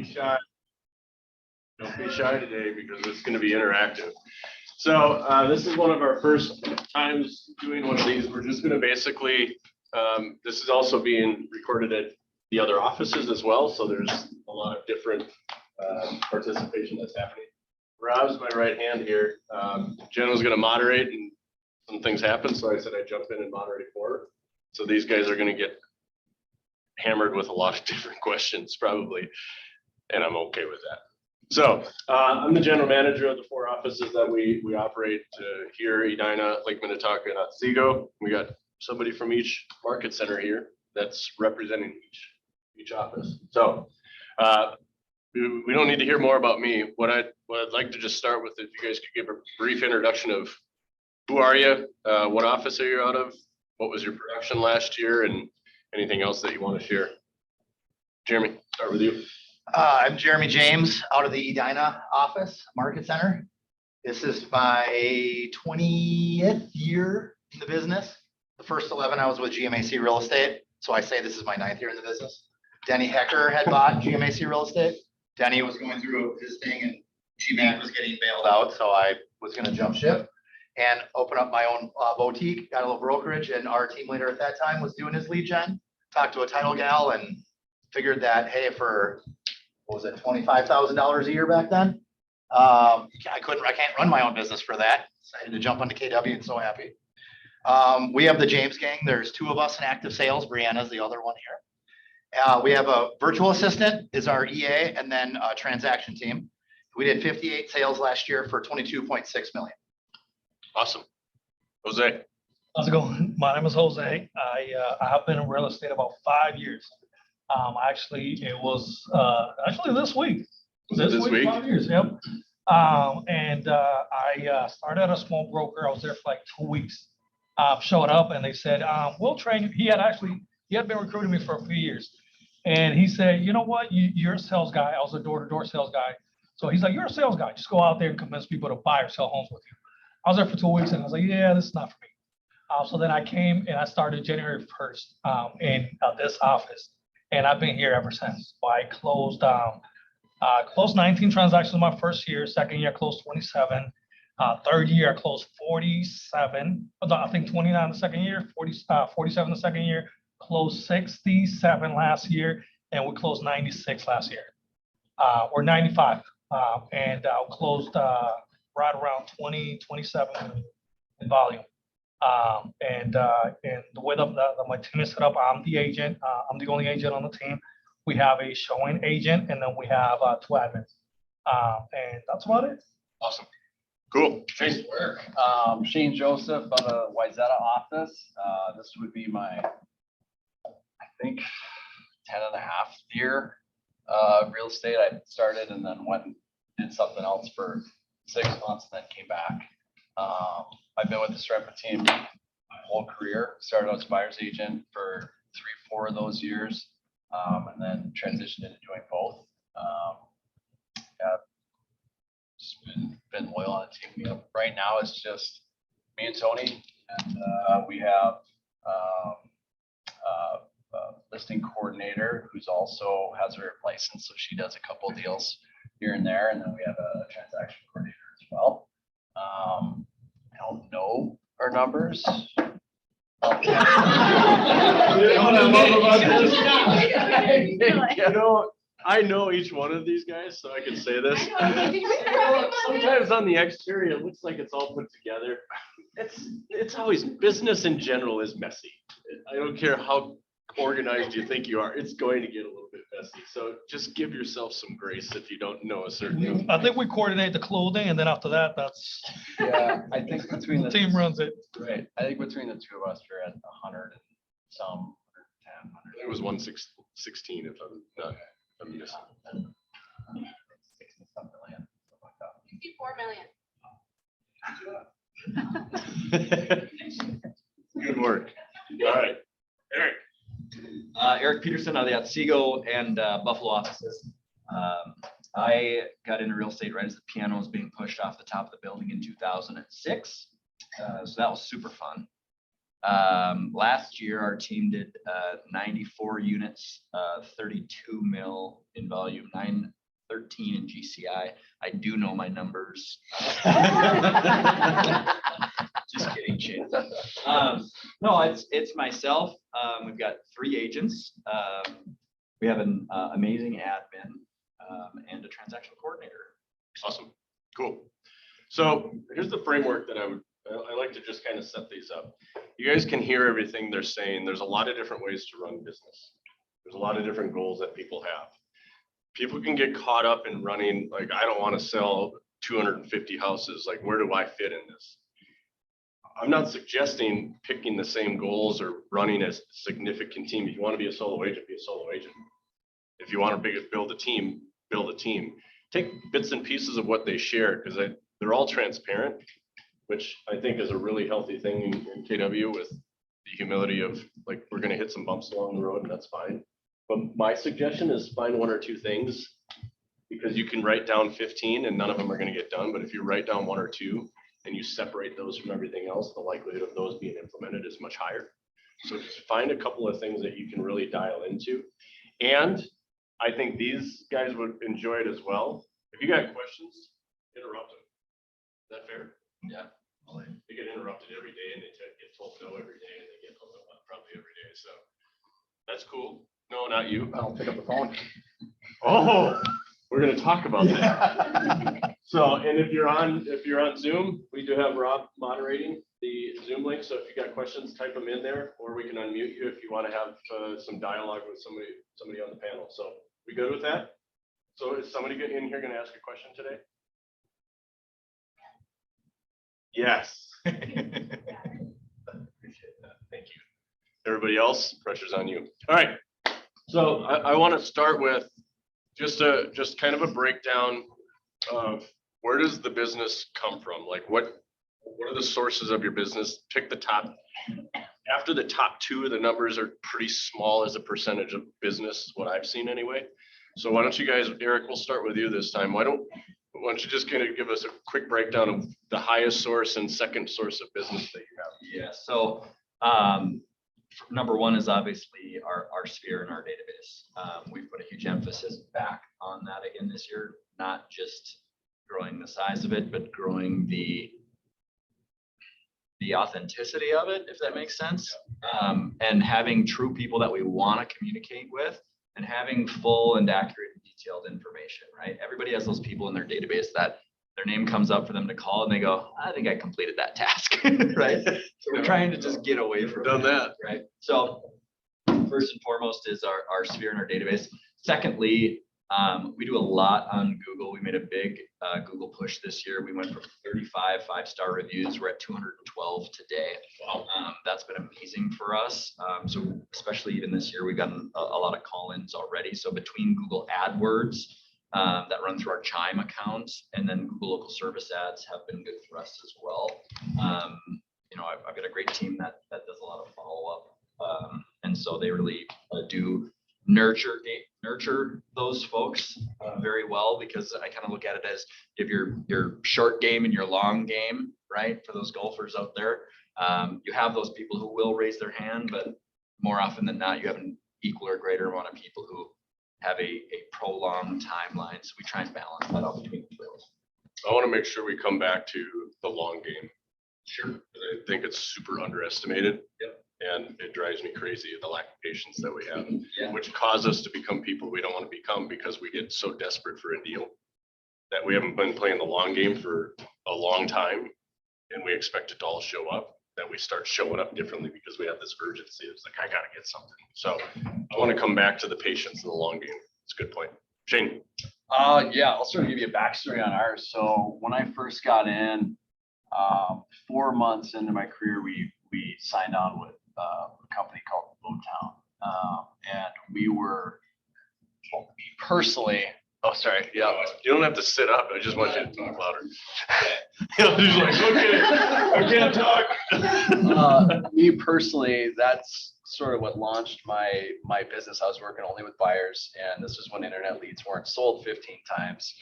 be shy. Don't be shy today because it's going to be interactive. So this is one of our first times doing one of these. We're just going to basically, this is also being recorded at the other offices as well. So there's a lot of different participation that's happening. Rob's my right hand here. Jen was going to moderate and some things happen. So I said I'd jump in and moderate for her. So these guys are going to get hammered with a lot of different questions probably. And I'm okay with that. So I'm the general manager of the 4 offices that we operate here, Edina, Lake Minnetonka, and Otsego. We got somebody from each market center here that's representing each office. So we don't need to hear more about me. What I'd like to just start with, if you guys could give a brief introduction of who are you, what office are you out of, what was your production last year, and anything else that you want to share. Jeremy, start with you. I'm Jeremy James out of the Edina office, Market Center. This is my 20th year in the business. The first 11 I was with GMAC Real Estate. So I say this is my 9th year in the business. Denny Hecker had bought GMAC Real Estate. Denny was going through his thing and GMAC was getting bailed out. So I was going to jump ship and open up my own boutique, got a little brokerage, and our team leader at that time was doing his lead gen. Talked to a title gal and figured that, hey, for what was it, $25,000 a year back then? I can't run my own business for that. Decided to jump onto KW and so happy. We have the James gang. There's 2 of us in active sales. Brianna's the other one here. We have a virtual assistant is our EA, and then a transaction team. We did 58 sales last year for 22.6 million. Awesome. Jose. How's it going? My name is Jose. I have been in real estate about 5 years. It was actually this week. This week? 5 years, yep. I started at a small broker. I was there for like 2 weeks. Showed up and they said, we'll train you. He had been recruiting me for a few years. And he said, you know what, you're a sales guy. I was a door-to-door sales guy. So he's like, you're a sales guy. Just go out there and convince people to buy or sell homes with you. I was there for 2 weeks and I was like, yeah, this is not for me. So then I came and I started January 1st in this office. And I've been here ever since. So I closed 19 transactions my first year. Second year, I closed 27. Third year, I closed 47. I think 29 the second year, 47 the second year. Closed 67 last year, and we closed 96 last year. Or 95. And closed right around 27 in volume. And the way that my team is set up, I'm the agent. I'm the only agent on the team. We have a showing agent, and then we have 2 admins. And that's about it. Awesome. Cool. Nice work. Shane Joseph out of Wayzata office. This would be my, I think, 10 and a half year real estate. I started and then went and did something else for 6 months and then came back. I've been with the Striper team my whole career. Started out as buyer's agent for 3-4 of those years, and then transitioned into doing both. Just been loyal on the team. Right now it's just me and Tony, and we have a listing coordinator who's also has her license, so she does a couple of deals here and there, and then we have a transaction coordinator as well. I don't know our numbers. I know each one of these guys, so I can say this. Sometimes on the exterior, it looks like it's all put together. It's always, business in general is messy. I don't care how organized you think you are, it's going to get a little bit messy. So just give yourself some grace if you don't know a certain. I think we coordinate the clothing, and then after that, that's. Yeah, I think between the team runs it. Right. I think between the 2 of us, we're at 100 and some, 110. It was 116 if I'm not. I'm missing. 60 something million, $54 million. Good work. All right, Erick. Erick Peterson out of the Otsego and Buffalo offices. I got into real estate right as the piano was being pushed off the top of the building in 2006. So that was super fun. Last year, our team did 94 units, 32 mil in volume, 913 in GCI. I do know my numbers. Just kidding, Shane. No, it's myself. We've got 3 agents. We have an amazing admin and a transactional coordinator. Awesome. Cool. So here's the framework that I like to just kind of set these up. You guys can hear everything they're saying. There's a lot of different ways to run business. There's a lot of different goals that people have. People can get caught up in running, like, I don't want to sell 250 houses. Like, where do I fit in this? I'm not suggesting picking the same goals or running a significant team. If you want to be a solo agent, be a solo agent. If you want to build a team, build a team. Take bits and pieces of what they share, because they're all transparent, which I think is a really healthy thing in KW, with the humility of, like, we're going to hit some bumps along the road, and that's fine. But my suggestion is find 1 or 2 things, because you can write down 15 and none of them are going to get done. But if you write down 1 or 2 and you separate those from everything else, the likelihood of those being implemented is much higher. So just find a couple of things that you can really dial into. And I think these guys would enjoy it as well. If you got questions, interrupt them. Is that fair? Yeah. They get interrupted every day, and they get told no every day, and they get told no probably every day. So that's cool. No, not you. I don't pick up the phone. Oh, we're gonna talk about that. So, and if you're on Zoom, we do have Rob moderating the Zoom link. So if you got questions, type them in there, or we can unmute you if you want to have some dialogue with somebody on the panel. So we good with that? So is somebody in here gonna ask a question today? Yes. Appreciate that. Thank you. Everybody else, pressure's on you. All right. So I want to start with just kind of a breakdown of where does the business come from? Like, what are the sources of your business? Pick the top. After the top 2, the numbers are pretty small as a percentage of business, what I've seen anyway. So why don't you guys, Eric, we'll start with you this time. Why don't you just kind of give us a quick breakdown of the highest source and second source of business that you have? Yeah. So number 1 is obviously our sphere and our database. We've put a huge emphasis back on that again this year, not just growing the size of it, but growing the authenticity of it, if that makes sense. And having true people that we want to communicate with, and having full and accurate and detailed information, right? Everybody has those people in their database that their name comes up for them to call and they go, I think I completed that task, right? So we're trying to just get away from that, right? So first and foremost is our sphere and our database. Secondly, we do a lot on Google. We made a big Google push this year. We went from 35 5-star reviews. We're at 212 today. Wow. That's been amazing for us. So especially even this year, we've gotten a lot of call-ins already. So between Google AdWords that run through our Chime account, and then Google local service ads have been good for us as well. I've got a great team that does a lot of follow-up. And so they really do nurture those folks very well, because I kind of look at it as if your short game and your long game, right? For those golfers out there, you have those people who will raise their hand, but more often than not, you have an equal or greater amount of people who have a prolonged timeline. So we try and balance that out between the two. I want to make sure we come back to the long game. Sure. I think it's super underestimated. Yep. And it drives me crazy, the lack of patience that we have, which cause us to become people we don't want to become, because we get so desperate for a deal that we haven't been playing the long game for a long time, and we expect it to all show up, that we start showing up differently because we have this urgency. It's like, I got to get something. So I want to come back to the patience in the long game. It's a good point. Shane. Yeah, I'll sort of give you a backstory on ours. So when I first got in, 4 months into my career, we signed on with a company called Motown. And we were, well, me personally, oh, sorry. Yeah. You don't have to sit up. I just want you to talk louder. He's like, okay, I can't talk. Me personally, that's sort of what launched my business. I was working only with buyers, and this was when internet leads weren't sold 15 times.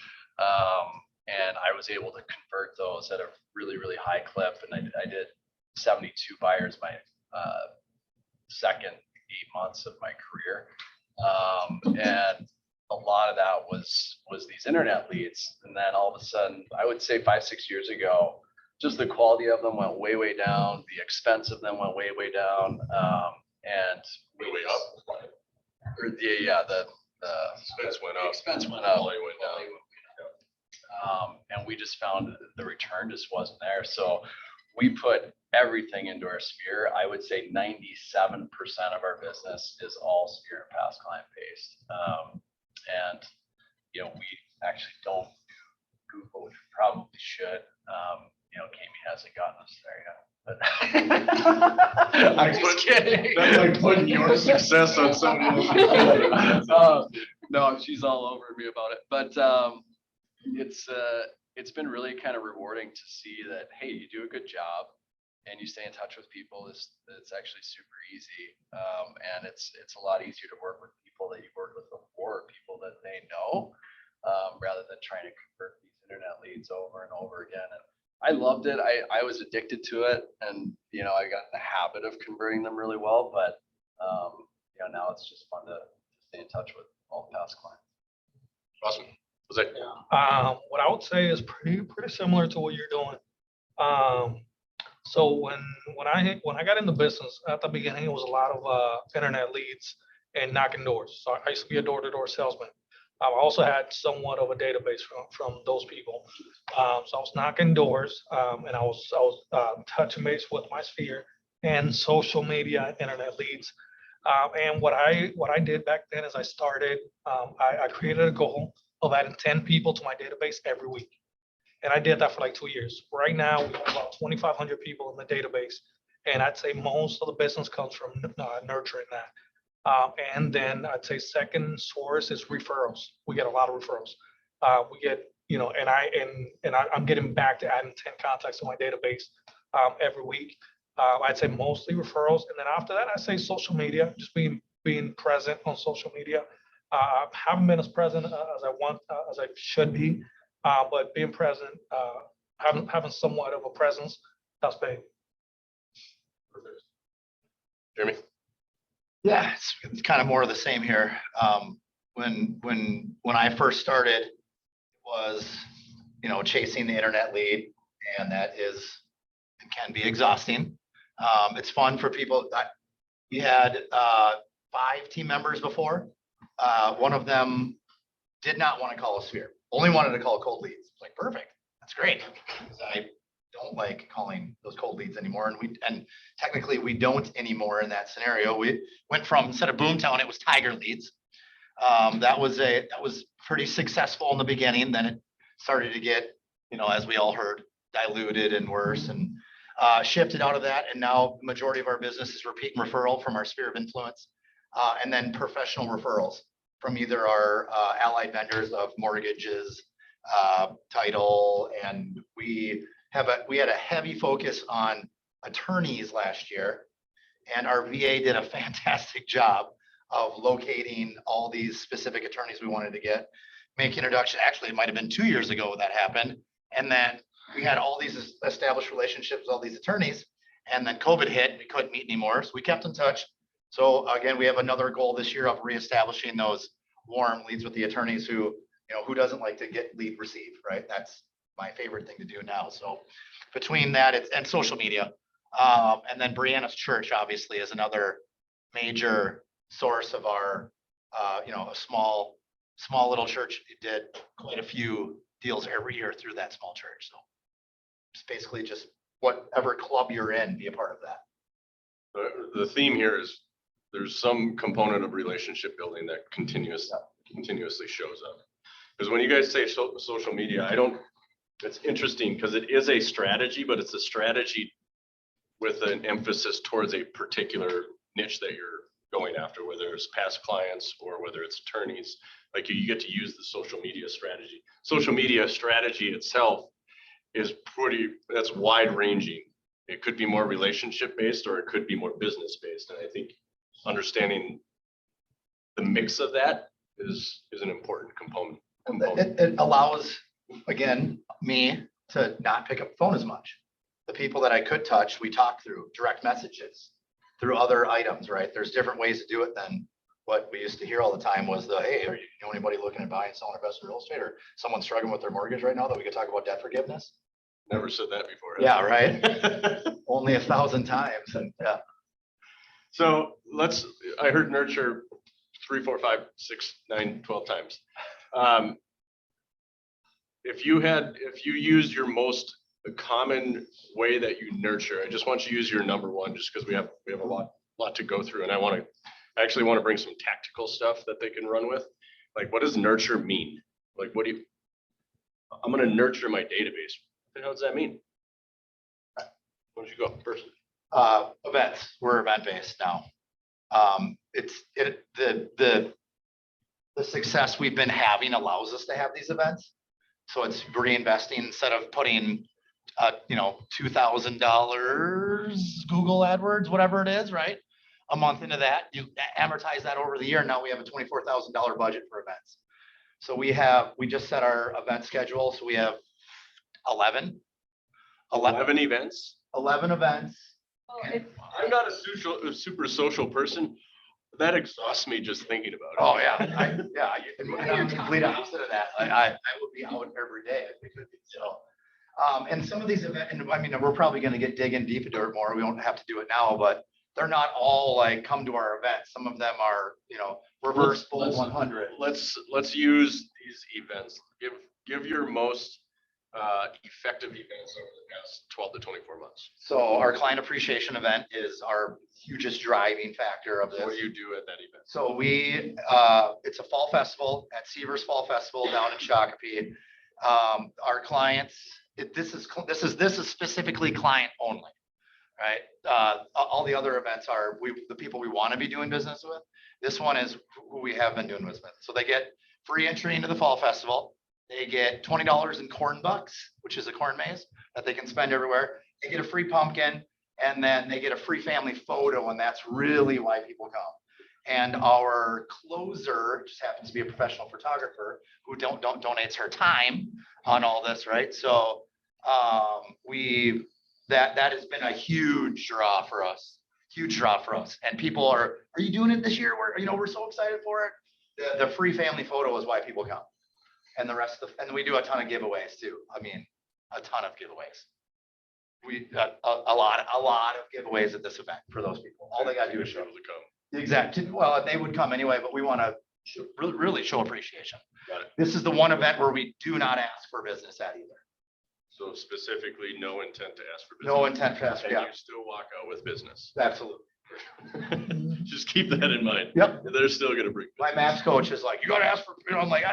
And I was able to convert those at a really, really high clip. And I did 72 buyers second 8 months of my career. And a lot of that was these internet leads. And then all of a sudden, I would say 5-6 years ago, just the quality of them went way, way down. The expense of them went way, way down. And Way up. or the Expense went up. expense went up. Quality went down. And we just found the return just wasn't there. So we put everything into our Sphere. I would say 97% of our business is all Sphere and past client based. And, you know, we actually don't do Google, which we probably should. You know, Kami hasn't gotten us there yet. But I'm just kidding. That's like putting your success on somebody else. No, she's all over me about it. But it's been really kind of rewarding to see that, hey, you do a good job and you stay in touch with people. It's actually super easy. And it's a lot easier to work with people that you've worked with before, people that they know, rather than trying to convert these internet leads over and over again. And I loved it. I was addicted to it, and you know, I got in the habit of converting them really well. But you know, now it's just fun to stay in touch with all the past clients. Awesome. Jose. What I would say is pretty similar to what you're doing. So when I got into business at the beginning, it was a lot of internet leads and knocking doors. So I used to be a door-to-door salesman. I also had somewhat of a database from those people. So I was knocking doors, and I was touching base with my Sphere and social media and internet leads. And what I did back then is I started, I created a goal of adding 10 people to my database every week. And I did that for like 2 years. Right now, we have about 2,500 people in the database. And I'd say most of the business comes from nurturing that. And then I'd say second source is referrals. We get a lot of referrals. We get, you know, I'm getting back to adding 10 contacts to my database every week. I'd say mostly referrals. And then after that, I'd say social media, just being present on social media. Haven't been as present as I want, as I should be, but being present, having somewhat of a presence, that's big. Jeremy. Yeah, it's kind of more of the same here. When I first started, it was, you know, chasing the internet lead, and that it can be exhausting. It's fun for people. You had 5 team members before. One of them did not want to call a Sphere, only wanted to call cold leads. It's like, perfect, that's great. I don't like calling those cold leads anymore, and technically we don't anymore in that scenario. We went from, instead of Boomtown, it was Tiger leads. That was pretty successful in the beginning. Then it started to get, you know, as we all heard, diluted and worse, and shifted out of that. And now the majority of our business is repeat and referral from our sphere of influence, and then professional referrals from either our allied vendors of mortgages, title, and we had a heavy focus on attorneys last year, and our VA did a fantastic job of locating all these specific attorneys we wanted to get, make introduction. Actually, it might have been 2 years ago that happened. And then we had all these established relationships with all these attorneys, and then COVID hit, we couldn't meet anymore. So we kept in touch. So again, we have another goal this year of reestablishing those warm leads with the attorneys who, you know, who doesn't like to get lead received, right? That's my favorite thing to do now. So between that, and social media, and then Brianna's church obviously is another major source of our, you know, a small little church. It did quite a few deals every year through that small church. So it's basically just whatever club you're in, be a part of that. The theme here is there's some component of relationship building that continuously shows up. Because when you guys say social media, it's interesting because it is a strategy, but it's a strategy with an emphasis towards a particular niche that you're going after, whether it's past clients or whether it's attorneys. Like you get to use the social media strategy. Social media strategy itself is that's wide ranging. It could be more relationship based or it could be more business based. And I think understanding the mix of that is an important component. It allows, again, me to not pick up the phone as much. The people that I could touch, we talk through direct messages. through other items, right? There's different ways to do it than what we used to hear all the time was the, hey, are you know anybody looking at buying, selling, investment real estate, or someone struggling with their mortgage right now that we could talk about debt forgiveness? Never said that before. Yeah, right. Only 1,000 times, and yeah. So I heard nurture 3, 4, 5, 6, 9, 12 times. If you used your most common way that you nurture, I just want you to use your number one, just because we have a lot to go through, and I actually want to bring some tactical stuff that they can run with. Like, what does nurture mean? Like, I'm going to nurture my database. What the hell does that mean? Why don't you go first? Events. We're event based now. The success we've been having allows us to have these events. So it's reinvesting instead of putting, $2,000 Google AdWords, whatever it is, right? A month into that, you amortize that over the year. Now we have a $24,000 budget for events. So we just set our event schedule. So we have 11 events. 11 events. I'm not a super social person. That exhausts me just thinking about it. Oh, yeah. And I'm the complete opposite of that. I would be out every day if we could be. So, and some of these events, and I mean, we're probably going to digging deep into it more. We don't have to do it now, but they're not all like come to our events. Some of them are, reverse full 100. Let's use these events. Give your most effective events over the past 12 to 24 months. So our client appreciation event is our hugest driving factor of this. What do you do at that event? So it's a fall festival at Seavers Fall Festival down in Shakopee. Our clients, this is specifically client only, right? All the other events are the people we want to be doing business with. This one is who we have been doing business with. So they get free entry into the fall festival. They get $20 in corn bucks, which is a corn maze that they can spend everywhere. They get a free pumpkin, and then they get a free family photo, and that's really why people come. And our closer just happens to be a professional photographer who donates her time on all this, right? So that has been a huge draw for us, And people are you doing it this year? We're so excited for it. The free family photo is why people come. And the rest and we do a ton of giveaways too. I mean, a ton of giveaways. We got a lot of giveaways at this event for those people. All they got to do is show up. Exactly. Well, they would come anyway, but we want to really show appreciation. Got it. This is the one event where we do not ask for business at either. So specifically, no intent to ask for business. No intent to ask. And Yeah, you still walk out with business. absolutely. Just keep that in mind. Yep. They're still going to bring. My maps coach is like, you got to ask for. I'm like,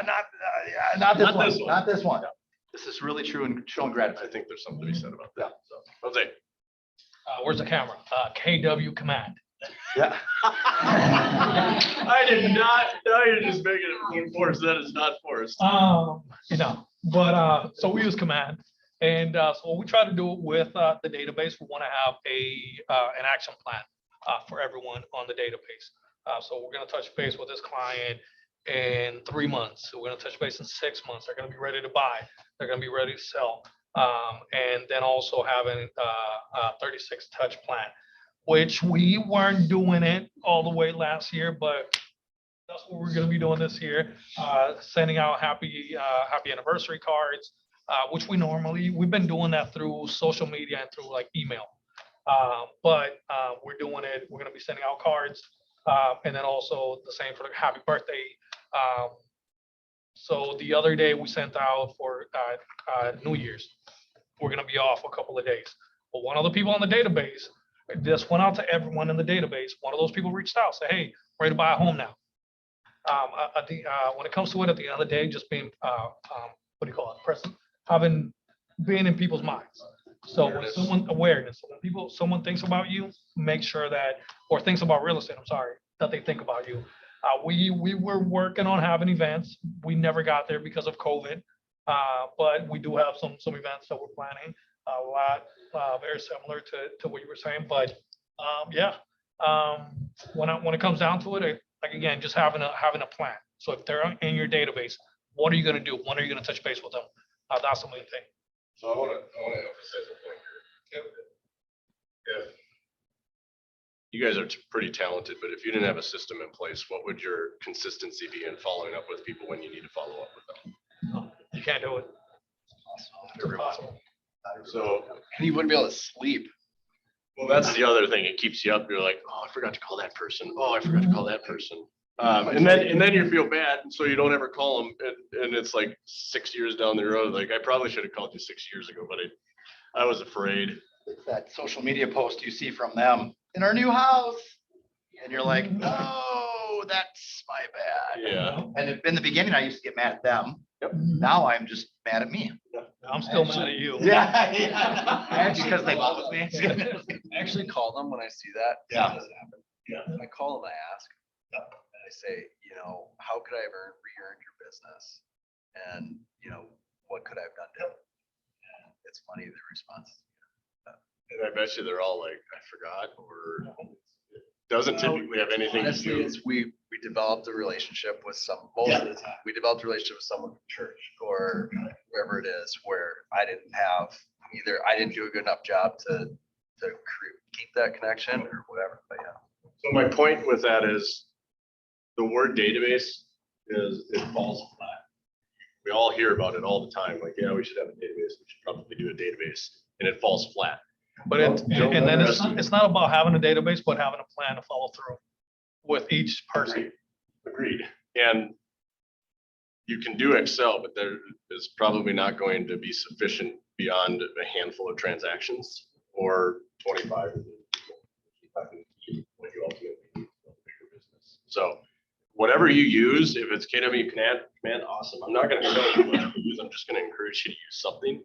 not this one. Not this one. This is really true and showing gratitude. I think there's something to be said about Yeah. that. So, Jose. Where's the camera? KW command. Yeah. I did not. Now you're just making it forced. That is not forced. But so we use command, and so what we try to do with the database, we want to have an action plan for everyone on the database. So we're going to touch base with this client in 3 months. We're going to touch base in 6 months. They're going to be ready to buy. They're going to be ready to sell. And then also having a 36 touch plan, which we weren't doing it all the way last year, but that's what we're going to be doing this year. Sending out happy anniversary cards, which we've been doing that through social media and through like email. But we're doing it. We're going to be sending out cards, and then also the same for the happy birthday. So the other day we sent out for New Year's. We're going to be off a couple of days. But one of the people on the database, this went out to everyone in the database. One of those people reached out, said, "Hey, ready to buy a home now." When it comes to it, at the end of the day, just being present, being in people's minds. So when someone thinks about you, make sure that, or thinks about real estate, that they think about you. We were working on having events. We never got there because of COVID, but we do have some events that we're planning. A lot very similar to what you were saying, but when it comes down to it, like again, just having a plan. So if they're in your database, what are you going to do? When are you going to touch base with them? That's the main thing. So I want to emphasize a point here. If you guys are pretty talented, but if you didn't have a system in place, what would your consistency be in following up with people when you need to follow up with them? You can't do it. It's impossible. So, And you wouldn't be able to sleep. well, that's the other thing. It keeps you up. You're like, oh, I forgot to call that person. Oh, I forgot to call that person. And then you feel bad, so you don't ever call them. And it's like 6 years down the road. Like, I probably should have called you 6 years ago, but I was afraid. It's that social media post you see from them in our new house. And you're like, oh, that's my bad. Yeah. And in the beginning, I used to get mad at them. Yep. Now I'm just mad at me. I'm still mad at you. Yeah. Because they love me. I actually call them when I see that. Yeah. It doesn't happen. I call them, I ask, and I say, you know, how could I have re-earned your business? And, you know, what could I have done different? And it's funny, the response. And I bet you they're all like, I forgot, or it doesn't typically have anything to Honestly, do. it's we developed a relationship with most of the time. We developed a relationship with someone from church or wherever it is where I didn't do a good enough job to keep that connection or whatever, but yeah. So my point with that is the word database it falls flat. We all hear about it all the time. Like, yeah, we should have a database. We should probably do a database, and it falls flat. But and then it's not about having a database, but having a plan to follow through with each person. Agreed. And you can do Excel, but there is probably not going to be sufficient beyond a handful of transactions or 25 when you ultimately need a bigger business. So whatever you use, if it's KW command, awesome. I'm not going to tell you what to use. I'm just going to encourage you to use something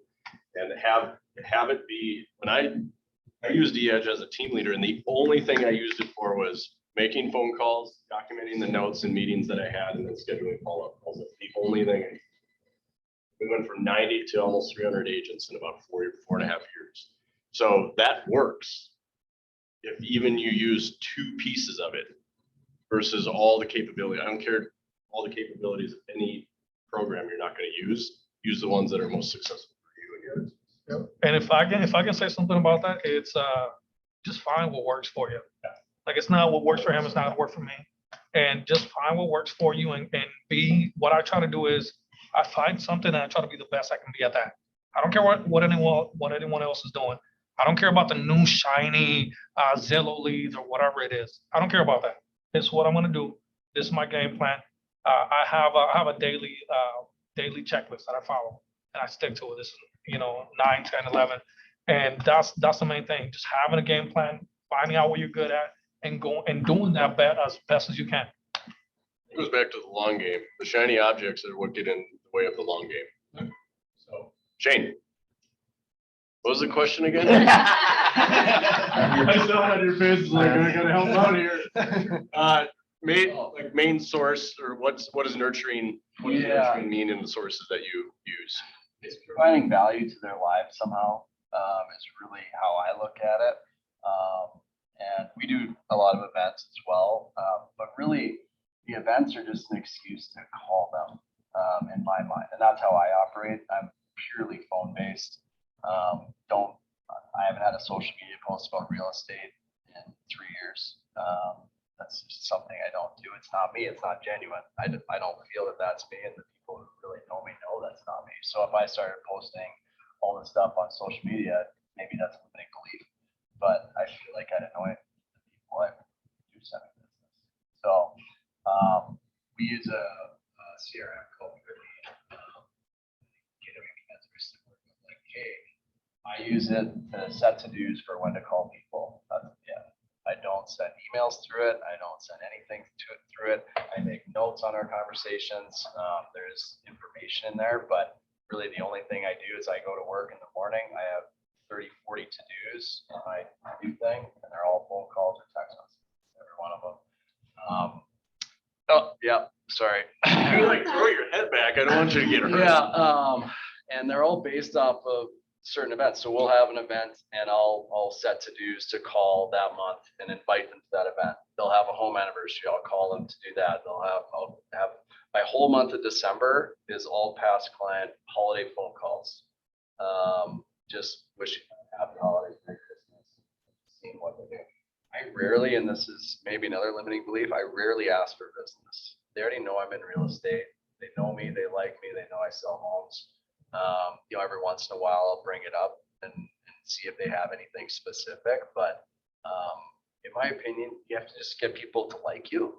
and have it be, when I used eEdge as a team leader, and the only thing I used it for was making phone calls, documenting the notes and meetings that I had, and then scheduling follow-up calls. That's the only thing. We went from 90 to almost 300 agents in about 4.5 years. So that works. If even you use 2 pieces of it versus all the capability, I don't care all the capabilities of any program you're not going to use the ones that are most successful for you and yours. And if I can say something about that, it's just find what works for you. Like, it's not what works for him, it's not what works for me. And just find what works for you and be, what I try to do is I find something and I try to be the best I can be at that. I don't care what anyone else is doing. I don't care about the new shiny Zillow leads or whatever it is. I don't care about that. It's what I'm gonna do. This is my game plan. I have a daily checklist that I follow and I stick to it. This is, 9, 10, 11. And that's the main thing. Just having a game plan, finding out what you're good at and doing that as best as you can. It goes back to the long game. The shiny objects are what get in the way of the long game. So, Shane, what was the question again? I saw it on your face, like, I gotta help out here. Main source, or what does nurturing mean in the sources that you use? It's providing value to their lives somehow, is really how I look at it. And we do a lot of events as well, but really the events are just an excuse to call them, in my mind. And that's how I operate. I'm purely phone-based. I haven't had a social media post about real estate in 3 years. That's just something I don't do. It's not me. It's not genuine. I don't feel that that's me, and the people who really know me know that's not me. So if I started posting all this stuff on social media, maybe that's a make believe. But I feel like I'd annoy the people I do sending business. So we use a CRM called Edina. That's very similar. Like, hey, I use it to set to-dos for when to call people. I don't send emails through it. I don't send anything through it. I make notes on our conversations. There's information in there, but really the only thing I do is I go to work in the morning. I have 30, 40 to-dos on my to-do thing, and they're all phone calls or text messages, every one of them. Oh, yeah, sorry. You like throw your head back. I don't want you to get hurt. Yeah, and they're all based off of certain events. So we'll have an event and I'll set to-dos to call that month and invite them to that event. They'll have a home anniversary. I'll call them to do that. I'll have my whole month of December is all past client holiday phone calls. Just wishing them happy holidays, Merry Christmas, seeing what they do. I rarely, and this is maybe another limiting belief, I rarely ask for business. They already know I'm in real estate. They know me, they like me, they know I sell homes. Every once in a while I'll bring it up and see if they have anything specific, but in my opinion, you have to just get people to like you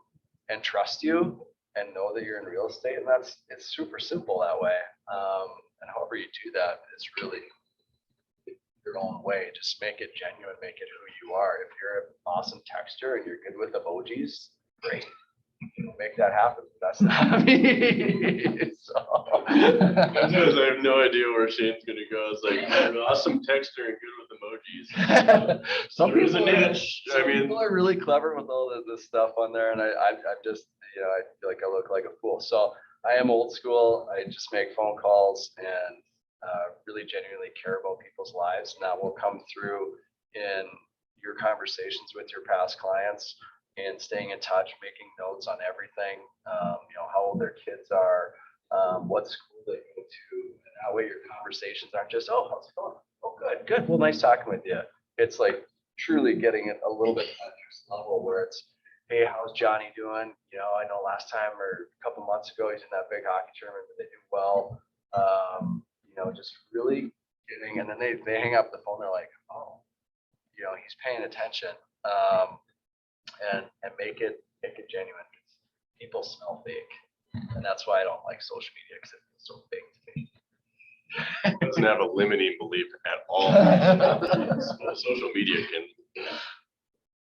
and trust you and know that you're in real estate, and it's super simple that way. And however you do that is really your own way. Just make it genuine, make it who you are. If you're an awesome texter and you're good with emojis, great. Make that happen. That's not me. So. Sometimes I have no idea where Shane's gonna go. It's like, I'm an awesome texter and good with emojis. Some There's a people are, niche. some I mean, people are really clever with all this stuff on there, and I'm just, I feel like I look like a fool. So I am old school. I just make phone calls and really genuinely care about people's lives, and that will come through in your conversations with your past clients and staying in touch, making notes on everything. How old their kids are, what school they go to, and that way your conversations aren't just, oh, how's it going? Oh, good. Well, nice talking with you. It's like truly getting it a little bit at the next level where it's, hey, how's Johnny doing? I know last time or a couple months ago, he's in that big hockey tournament, but they do well. Just really getting, and then they hang up the phone. They're like, oh, he's paying attention, and make it genuine. People smell fake, and that's why I don't like social media, because it feels so fake to me. doesn't have a limiting belief at all. Social media can,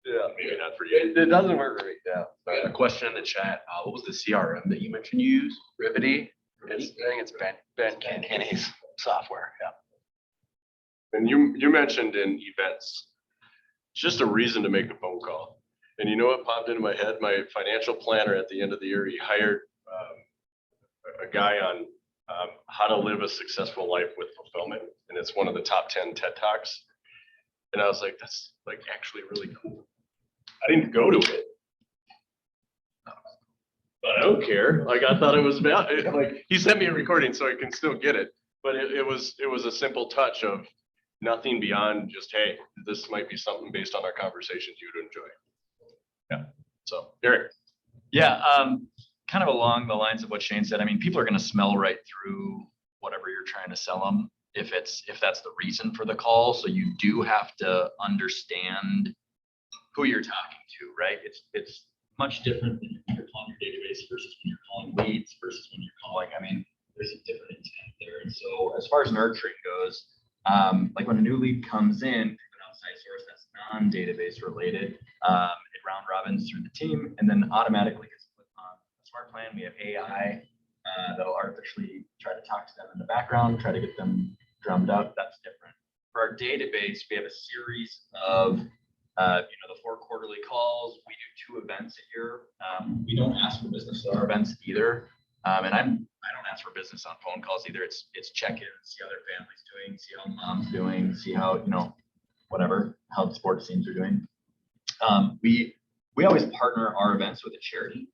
Yeah, maybe not for you. it doesn't work for me. Yeah, I got a question in the chat. What was the CRM that you mentioned you use? Ribbity. I think it's Ben Kenny's software. Yeah. And you mentioned in events, it's just a reason to make a phone call. And you know what popped into my head? My financial planner at the end of the year, he hired a guy on how to live a successful life with fulfillment. And it's one of the top 10 TED Talks. And I was like, that's like actually really cool. I didn't go to it, but I don't care. Like, I thought it was about, like, he sent me a recording so I can still get it. But it was a simple touch of nothing beyond just, hey, this might be something based on our conversations you'd enjoy. Yeah. So, Eric. Yeah, kind of along the lines of what Shane said. I mean, people are going to smell right through whatever you're trying to sell them if that's the reason for the call. So you do have to understand who you're talking to, right? It's much different than when you're calling your database versus when you're calling leads versus when you're calling. I mean, there's a different intent there. And so as far as nurturing goes, like when a new lead comes in from an outside source that's non-database related, it round robins through the team and then automatically gets put on a smart plan. We have AI that'll artificially try to talk to them in the background, try to get them drummed up. That's different. For our database, we have a series of the 4 quarterly calls. We do 2 events a year. We don't ask for business at our events either. And I don't ask for business on phone calls either. It's check-in, see how their family's doing, see how mom's doing, see how, how the sports teams are doing. We always partner our events with a charity.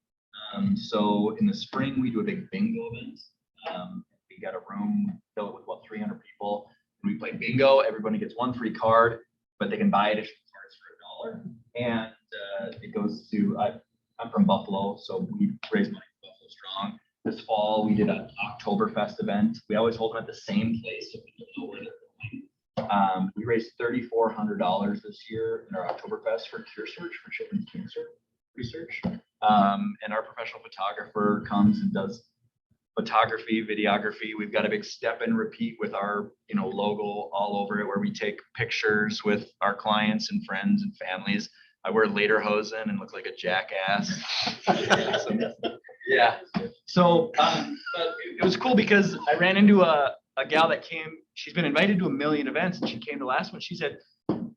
So in the spring, we do a big bingo event. We got a room filled with about 300 people. And we play bingo. Everybody gets 1 free card, but they can buy additional cards for $1. And it goes to, I'm from Buffalo, so we raise money for Buffalo Strong. This fall, we did an Oktoberfest event. We always hold them at the same place, so people know where they're going. We raised $3,400 this year in our Oktoberfest for Cure Search, for children's cancer research. And our professional photographer comes and does photography, videography. We've got a big step and repeat with our, logo all over it, where we take pictures with our clients and friends and families. I wear lederhosen and look like a jackass. Yeah. So but it was cool because I ran into a gal that came. She's been invited to 1 million events, and she came to the last one. She said,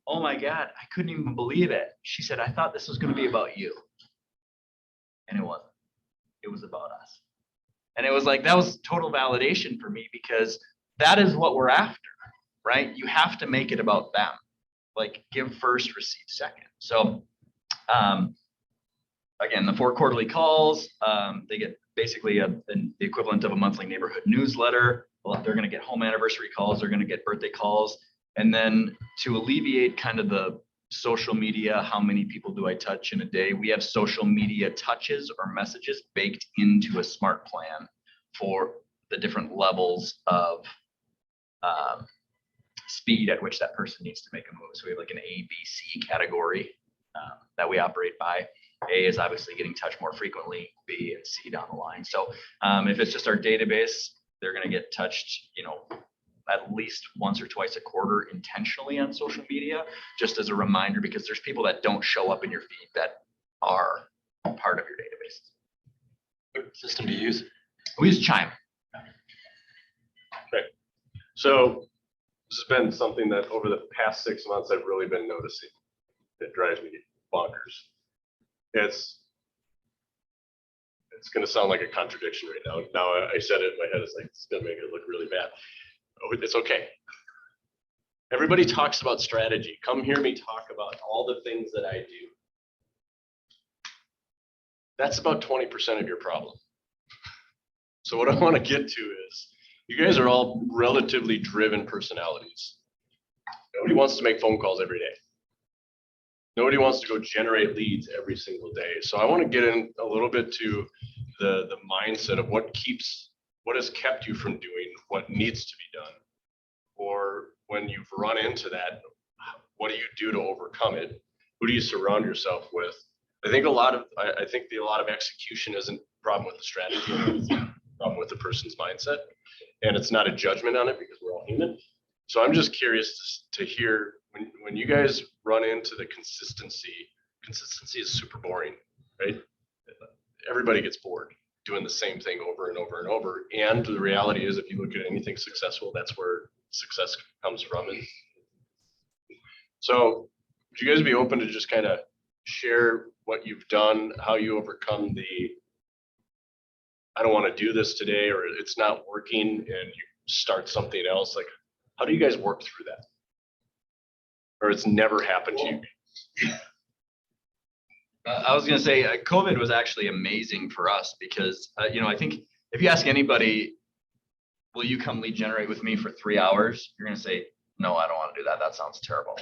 "Oh my God, I couldn't even believe it." She said, "I thought this was going to be about you." And it wasn't. It was about us. And it was like, that was total validation for me, because that is what we're after, right? You have to make it about them. Like, give first, receive second. So again, the 4 quarterly calls, they get basically the equivalent of a monthly neighborhood newsletter. They're going to get home anniversary calls. They're going to get birthday calls. And then to alleviate kind of the social media, how many people do I touch in a day? We have social media touches or messages baked into a smart plan for the different levels of speed at which that person needs to make a move. So we have like an A, B, C category that we operate by. A is obviously getting touched more frequently, B and C down the line. So if it's just our database, they're going to get touched, at least once or twice a quarter intentionally on social media, just as a reminder, because there's people that don't show up in your feed that are part of your database. What system do you use? We use Chime. Okay. So this has been something that over the past 6 months, I've really been noticing. It drives me bonkers. It's going to sound like a contradiction right now. Now I said it in my head, it's like, it's going to make it look really bad. Oh, it's okay. Everybody talks about strategy. Come hear me talk about all the things that I do. That's about 20% of your problem. So what I want to get to is, you guys are all relatively driven personalities. Nobody wants to make phone calls every day. Nobody wants to go generate leads every single day. So I want to get in a little bit to the mindset of what has kept you from doing what needs to be done. Or when you've run into that, what do you do to overcome it? Who do you surround yourself with? I think a lot of execution isn't a problem with the strategy, it's a problem with the person's mindset. And it's not a judgment on it because we're all human. So I'm just curious to hear when you guys run into the consistency is super boring, right? Everybody gets bored doing the same thing over and over and over. And the reality is, if you look at anything successful, that's where success comes from. And so would you guys be open to just kind of share what you've done, how you overcome I don't want to do this today, or it's not working, and you start something else? Like, how do you guys work through that? Or it's never happened to you? I was going to say COVID was actually amazing for us because, I think if you ask anybody, will you come lead generate with me for 3 hours? You're going to say, no, I don't want to do that. That sounds terrible.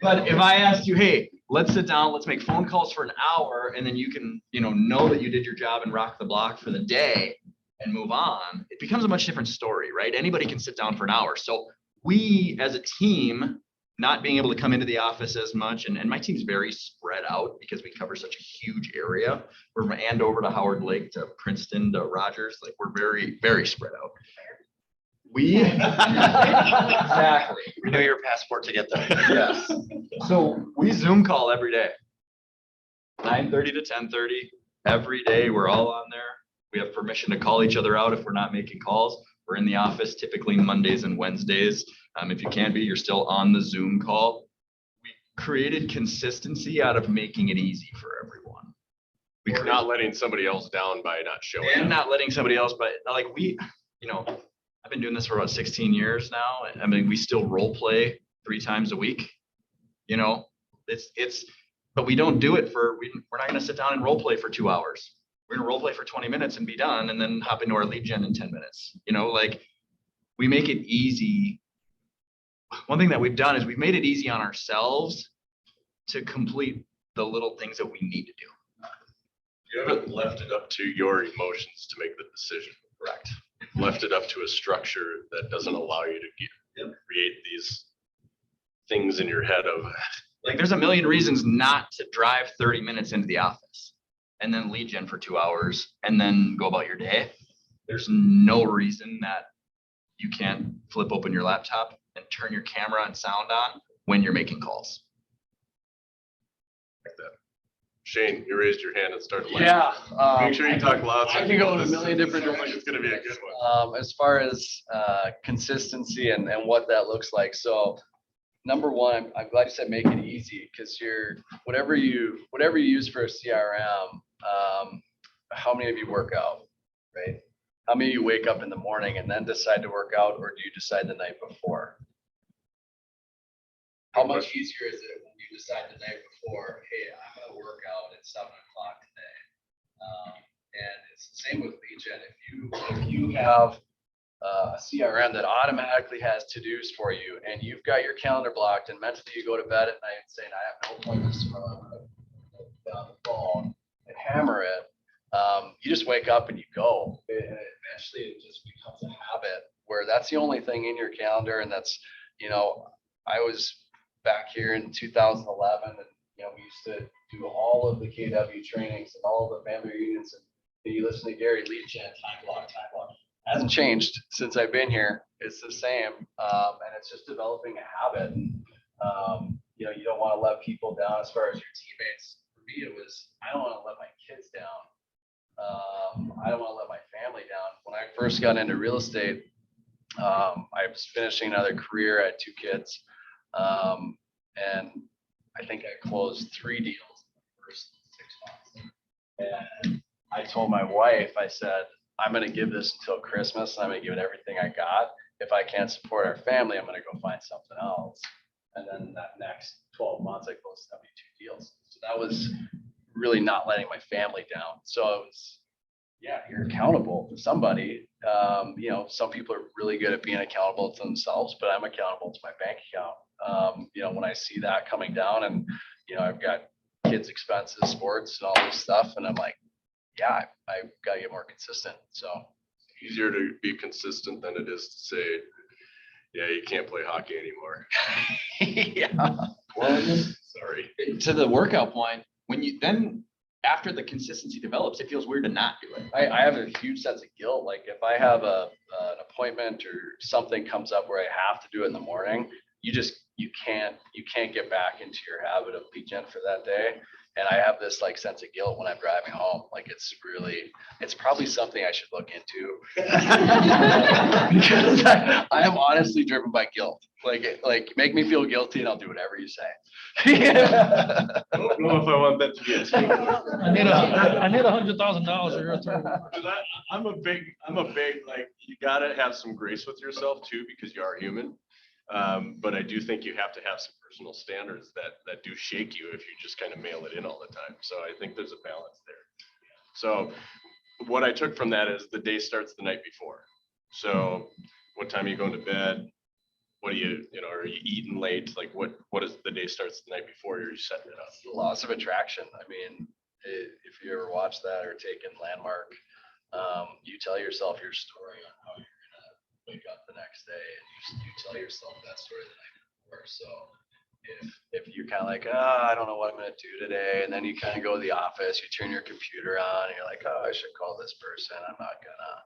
But if I asked you, hey, let's sit down, let's make phone calls for an hour, and then you can, know that you did your job and rock the block for the day and move on, it becomes a much different story, right? Anybody can sit down for an hour. So we as a team, not being able to come into the office as much, and my team's very spread out because we cover such a huge area. We're from Andover to Howard Lake to Princeton to Rogers. Like, we're very, very spread out. Exactly. Renew your passport to get there. Yes. So we Zoom call every day, 9:30 to 10:30 every day. We're all on there. We have permission to call each other out if we're not making calls. We're in the office typically Mondays and Wednesdays. If you can't be, you're still on the Zoom call. We created consistency out of making it easy for everyone. We're not letting somebody else down by not showing up. And not letting somebody else, but like I've been doing this for about 16 years now. I mean, we still role play 3 times a week. But we don't do it we're not going to sit down and role play for 2 hours. We're going to role play for 20 minutes and be done, and then hop into our lead gen in 10 minutes. We make it easy. One thing that we've done is we've made it easy on ourselves to complete the little things that we need to do. You haven't left it up to your emotions to make the decision. Correct. Left it up to a structure that doesn't allow you to create these things in your head of, Like, there's a million reasons not to drive 30 minutes into the office and then lead gen for 2 hours and then go about your day. There's no reason that you can't flip open your laptop and turn your camera and sound on when you're making calls. like that. Shane, you raised your hand and started laughing. Yeah. Make sure you talk loud. I can go in a This million different sounds like it's gonna be a good one. As far as consistency and what that looks like. So number one, I'm glad you said make it easy, because whatever you use for a CRM, how many of you work out, right? How many of you wake up in the morning and then decide to work out, or do you decide the night before? How much easier is it when you decide the night before, hey, I'm gonna work out at 7 o'clock today? And it's the same with lead gen. If you have CRM that automatically has to-dos for you, and you've got your calendar blocked, and mentally you go to bed at night saying, I have no appointments tomorrow, I'm gonna put down the phone and hammer it. You just wake up and you go. And eventually it just becomes a habit where that's the only thing in your calendar. And that's, I was back here in 2011, and we used to do all of the KW trainings and all the family reunions, and you listen to Gary Leach and time block. Hasn't changed since I've been here. It's the same. And it's just developing a habit. And, you don't want to let people down as far as your teammates. For me, it was, I don't want to let my kids down. I don't want to let my family down. When I first got into real estate, I was finishing another career. I had 2 kids. And I think I closed 3 deals in the first 6 months. And I told my wife, I said, I'm going to give this until Christmas, and I'm going to give it everything I got. If I can't support our family, I'm going to go find something else. And then that next 12 months, I closed 72 deals. So that was really not letting my family down. So it was, you're accountable to somebody. Some people are really good at being accountable to themselves, but I'm accountable to my bank account. When I see that coming down, and, I've got kids' expenses, sports, and all this stuff, and I'm like, I've got to get more consistent. So Easier to be consistent than it is to say, you can't play hockey anymore. Well, Sorry. To the workout point, when you then, after the consistency develops, it feels weird to not do it. I have a huge sense of guilt. Like if I have an appointment or something comes up where I have to do it in the morning, you can't get back into your habit of PGen for that day. And I have this sense of guilt when I'm driving home. It's probably something I should look into. Because I am honestly driven by guilt. Make me feel guilty and I'll do whatever you say. I don't know if I want that to be a take. I need $100,000 or your turn. I'm a big, you gotta have some grace with yourself too, because you are human. But I do think you have to have some personal standards that do shake you if you just kind of mail it in all the time. So I think there's a balance there. So what I took from that is the day starts the night before. So what time are you going to bed? What are you eating late? What is the day starts the night before you're setting it up? The laws of attraction. I mean, if you ever watch that or take in Landmark, you tell yourself your story on how you're gonna wake up the next day, and you tell yourself that story the night before. So if you're kind of like, I don't know what I'm gonna do today, and then you kind of go to the office, you turn your computer on, and you're like, I should call this person. I'm not gonna.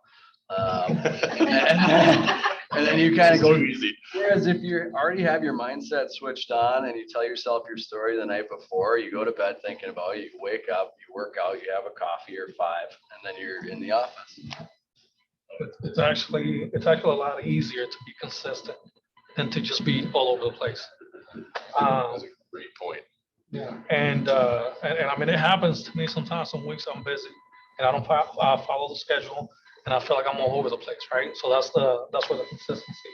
And then you kind of go easy. Whereas if you already have your mindset switched on and you tell yourself your story the night before, you go to bed thinking about it, you wake up, you work out, you have a coffee or 5, and then you're in the office. It's actually a lot easier to be consistent than to just be all over the place. That's a great point. Yeah, and I mean, it happens to me sometimes. Some weeks I'm busy and I don't follow the schedule, and I feel like I'm all over the place, right? So that's where the consistency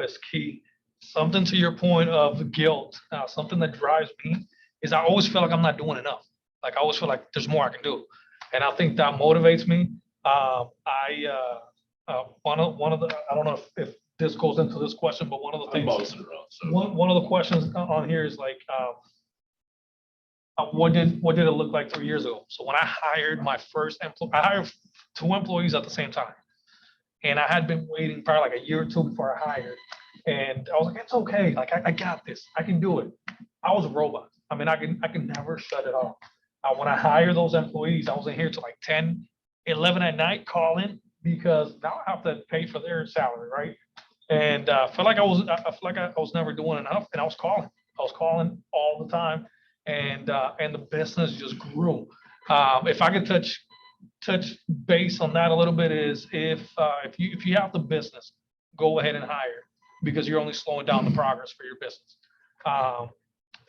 is key. Something to your point of guilt, something that drives me is I always feel like I'm not doing enough. I always feel like there's more I can do, and I think that motivates me. One of the, I don't know if this goes into this question, but one of the things, one of the questions on here is what did it look like 3 years ago? So when I hired my first employee, I hired 2 employees at the same time. And I had been waiting probably a year or 2 before I hired. And I was like, it's okay. I got this. I can do it. I was a robot. I mean, I can never shut it off. When I hired those employees, I was in here till 10, 11 at night calling, because now I have to pay for their salary, right? And I feel like I was never doing enough, and I was calling all the time. And the business just grew. If I could touch base on that a little bit, is if you have the business, go ahead and hire, because you're only slowing down the progress for your business.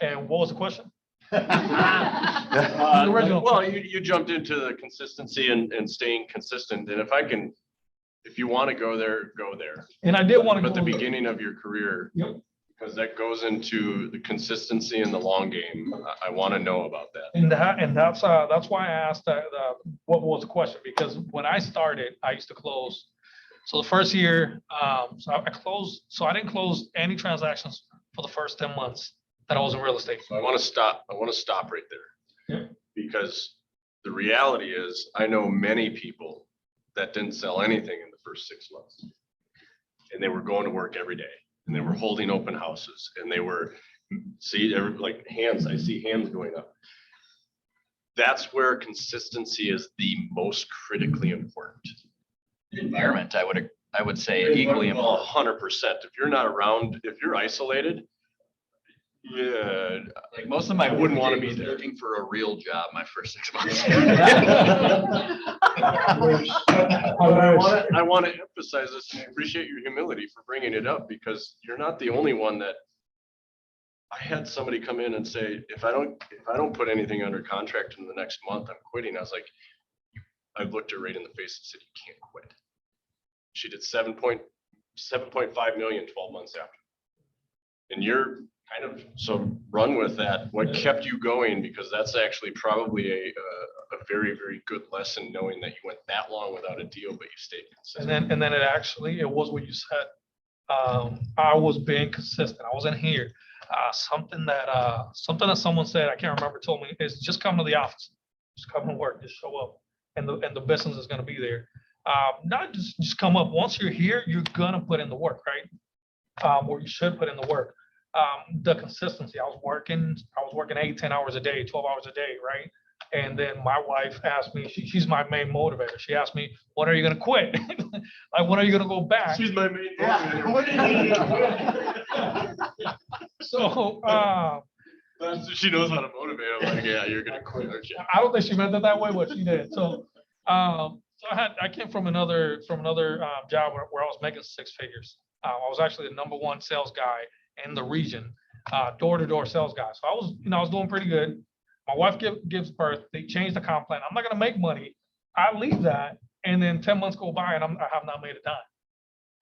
And what was the question? The original. Well, you jumped into the consistency and staying consistent. And if you want to go there, go there. And I did want to But go the beginning of your career, Yep. because that goes into the consistency in the long game. I want to know about that. And that's why I asked what was the question, because when I started, I used to close So the first year, so I closed, so I didn't close any transactions for the first 10 months that I was in real estate. So I want to stop right there. Yeah. Because the reality is, I know many people that didn't sell anything in the first 6 months. And they were going to work every day, and they were holding open houses, and they were, like hands, I see hands going up. That's where consistency is the most critically important. Environment, I would say equally Well, important. 100%. If you're not around, if you're isolated, yeah, Like most of my I wouldn't want to work be was there. looking for a real job my first 6 months. I want to emphasize this, and I appreciate your humility for bringing it up, because you're not the only one that. I had somebody come in and say, if I don't put anything under contract in the next month, I'm quitting. I was like, I looked her right in the face and said, you can't quit. She did 7.5 million 12 months after. And you're kind of, so run with that. What kept you going? Because that's actually probably a very, very good lesson, knowing that you went that long without a deal, but you stayed consistent. And then it was what you said. I was being consistent. I wasn't here. Something that someone said, I can't remember, told me is just come to the office, just come to work, just show up, and the business is going to be there. Not just come up. Once you're here, you're gonna put in the work, right? Or you should put in the work. The consistency. I was working 8-10 hours a day, 12 hours a day, right? And then my wife asked me, she's my main motivator. She asked me, when are you gonna quit? Like, when are you gonna go back? She's my main So, she knows how to motivate. I'm like, yeah, you're gonna quit, aren't you? I don't think she meant it that way, but she did. So I came from another job where I was making 6 figures. I was actually the #1 sales guy in the region, door-to-door sales guy. So I was doing pretty good. My wife gives birth. They changed the comp plan. I'm not gonna make money. I leave that, and then 10 months go by, and I have not made a dime.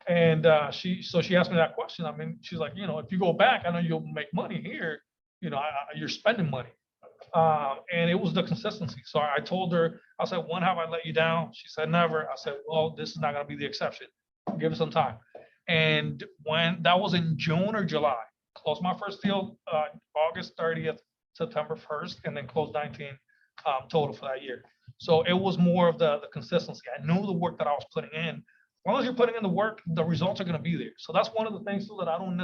And she asked me that question. I mean, she's like, if you go back, I know you'll make money here. You're spending money. And it was the consistency. So I told her, I said, when have I let you down? She said, never. I said, well, this is not going to be the exception. Give it some time. And when that was in June or July, closed my first deal August 30th, September 1st, and then closed 19 total for that year. So it was more of the consistency. I knew the work that I was putting in. As long as you're putting in the work, the results are going to be there. So that's one of the things too that I'm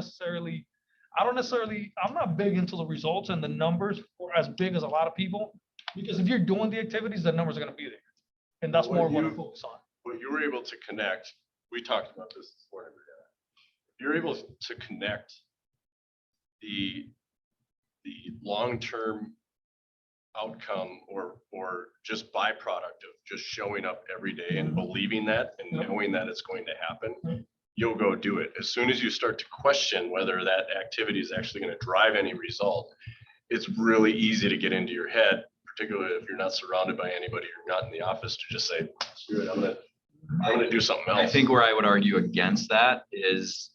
not big into the results and the numbers or as big as a lot of people, because if you're doing the activities, the numbers are going to be there. And that's more what I focus on. What you were able to connect, we talked about this before. If you're able to connect the long-term outcome or just byproduct of just showing up every day and believing that and knowing that it's going to happen, you'll go do it. As soon as you start to question whether that activity is actually going to drive any result, it's really easy to get into your head, particularly if you're not surrounded by anybody, you're not in the office, to just say, screw it, I'm gonna do something else. I think where I would argue against that is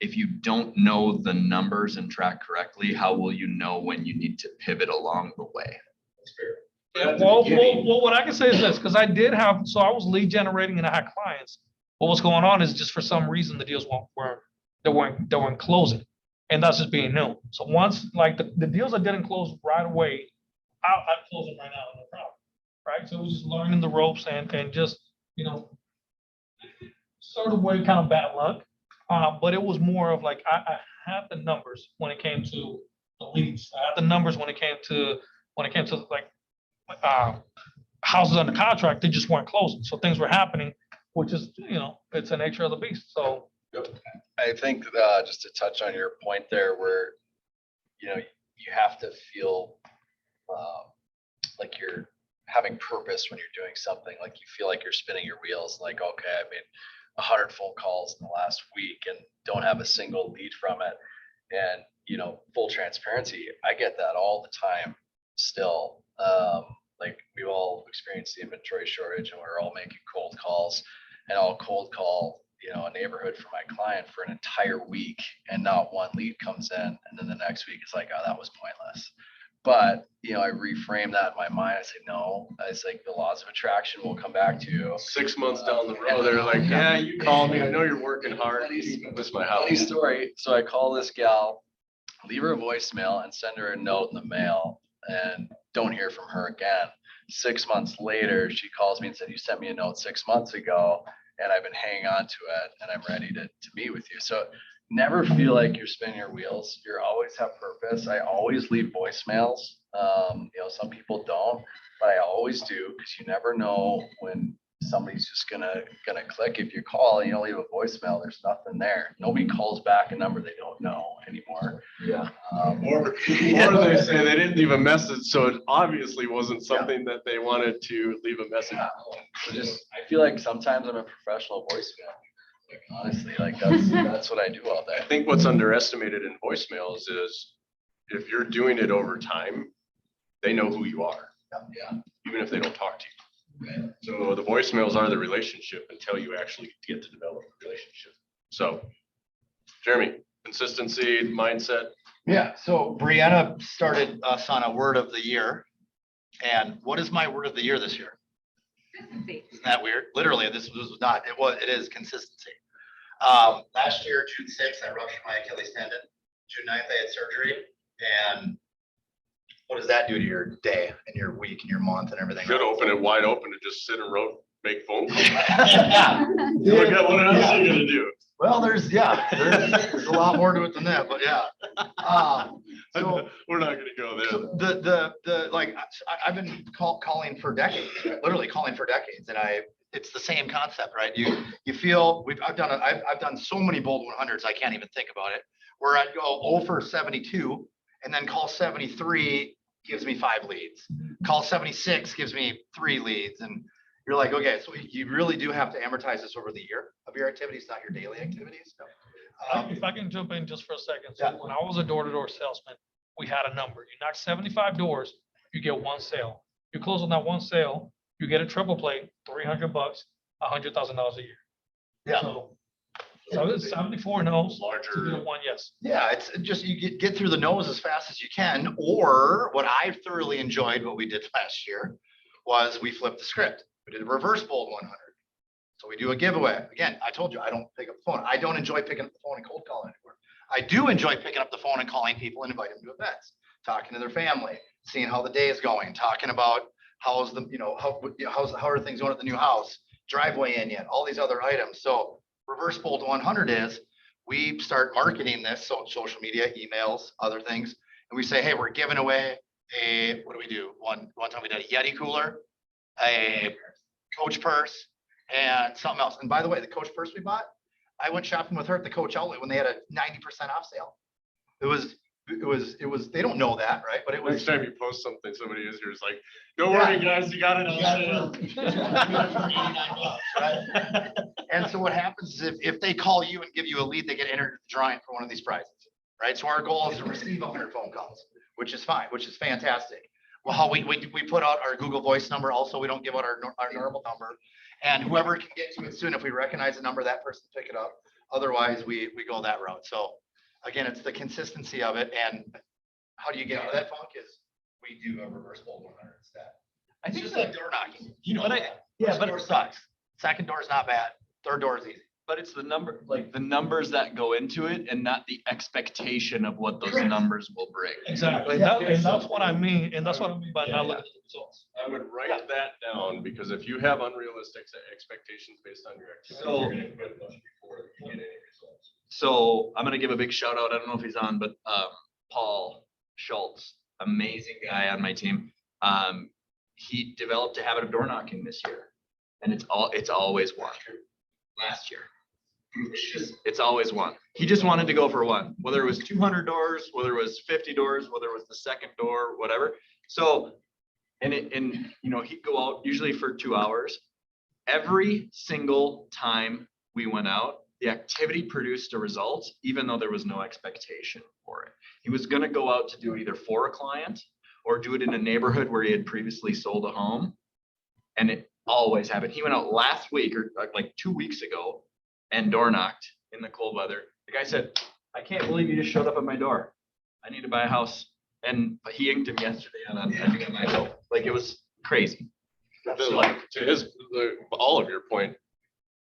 if you don't know the numbers and track correctly, how will you know when you need to pivot along the way? Well, what I can say is this, because I was lead generating and I had clients. What was going on is just for some reason the deals weren't closing, and that's just being new. So once like the deals that didn't close right away, I'm closing right now, no problem, right? So it was just learning the ropes and just sort of way kind of bad luck, but it was more of like I had the numbers when it came to the leads. I had the numbers when it came to like houses under contract. They just weren't closing, so things were happening, which is it's the nature of the beast. So I think just to touch on your point there, where you have to feel like you're having purpose when you're doing something. Like you feel like you're spinning your wheels. Like, okay, I made 100 phone calls in the last week and don't have a single lead from it. And full transparency, I get that all the time still. Like we've all experienced the inventory shortage, and we're all making cold calls, and I'll cold call a neighborhood for my client for an entire week, and not one lead comes in, and then the next week it's like, oh, that was pointless, But, you know, I reframe that in my mind. I say, no, it's like the laws of attraction will come back to you. 6 months down the road, they're like, yeah, you called me. I know you're working hard. Miss my Funny house. story. So I call this gal, leave her a voicemail and send her a note in the mail and don't hear from her again. 6 months later, she calls me and said, you sent me a note 6 months ago and I've been hanging on to it and I'm ready to meet with you. So never feel like you're spinning your wheels. You always have purpose. I always leave voicemails. You know, some people don't, but I always do because you never know when somebody's just gonna click. If you call and you don't leave a voicemail, there's nothing there. Nobody calls back a number they don't know anymore. Yeah. Or they say they didn't leave a message, so it obviously wasn't something that they wanted to leave a message. So just, I feel like sometimes I'm a professional voicemail. Like, honestly, like that's what I do all I day. think what's underestimated in voicemails is if you're doing it over time, they know who you are, Yeah. even if they don't talk to you. So the voicemails are the relationship until you actually get to develop a relationship. So, Jeremy, consistency, mindset. Yeah, so Brianna started us on a word of the year. And what is my word of the year this year? Consistency. Isn't that weird? Literally, this was not, it is consistency. Last year, June 6th, I ruptured my Achilles tendon. June 9th, I had surgery. And what does that do to your day and your week and your month and everything? Should open it wide open to just sit and make phone calls. Yeah. Look at what else are you gonna do? Well, there's a lot more to it than that, but yeah. So We're not gonna go there. So the like, I've been calling for decades, right? Literally calling for decades, and it's the same concept, right? You feel I've done so many bold 100s, I can't even think about it, where I'd go 0 for 72 and then call 73 gives me 5 leads. Call 76 gives me 3 leads. And you're like, okay, so you really do have to amortize this over the year of your activities, not your daily activities. If I can jump in just for a second. So Yeah. when I was a door-to-door salesman, we had a number. You knock 75 doors, you get 1 sale. You close on that 1 sale, you get a triple play, $300, $100,000 a year. Yeah. So it's 74 no's, Larger. to get 1 yes. Yeah, it's just you get through the nose as fast as you can. Or what I thoroughly enjoyed, what we did last year, was we flipped the script. We did a reverse bold 100. So we do a giveaway. Again, I told you I don't pick up the phone. I don't enjoy picking up the phone and cold calling anymore. I do enjoy picking up the phone and calling people and inviting them to events, talking to their family, seeing how the day is going, talking about how's the, how are things going at the new house, driveway in yet, all these other items. So reverse bold 100 is we start marketing this, so social media, emails, other things. And we say, hey, we're giving away what do we do? One time we did a Yeti cooler, a Coach purse, and something else. And by the way, the Coach purse we bought, I went shopping with her at the Coach outlet when they had a 90% off sale. It was, they don't know that, right? But it Next was. time you post something, somebody is here is like, don't worry, guys, you got it on sale. Right? And so what happens is if they call you and give you a lead, they get entered the drawing for one of these prizes, right? So our goal is to receive 100 phone calls, which is fine, which is fantastic. Well, how we put out our Google Voice number. Also, we don't give out our normal number. And whoever can get to it soon, if we recognize the number, that person pick it up. Otherwise, we go that route. So again, it's the consistency of it. And how do you get out of that funk is we do a reverse bold 100 instead. I It's think just that- like door knocking. You know But I- that. yeah, First but- door sucks. Second door is not bad. Third door is easy. But it's the number, like the numbers that go into it and not the expectation of what those numbers will bring. Exactly. And that's what I mean. And that's what I mean by not looking at the results. I would write that down because if you have unrealistic expectations based on your activity, So- you're gonna quit much before you get any results. So I'm gonna give a big shout out. I don't know if he's on, but Paul Schultz, amazing guy on my team. He developed a habit of door knocking this year, and it's always one. Last year, it's always one. He just wanted to go for one, whether it was 200 doors, whether it was 50 doors, whether it was the second door, whatever. So, and he'd go out usually for 2 hours. Every single time we went out, the activity produced a result, even though there was no expectation for it. He was going to go out to do either for a client or do it in a neighborhood where he had previously sold a home. And it always happened. He went out last week or like 2 weeks ago and door knocked in the cold weather. The guy said, I can't believe you just showed up at my door. I need to buy a house but he inked him yesterday on, I think on my bill. Like, it was crazy. All of your point,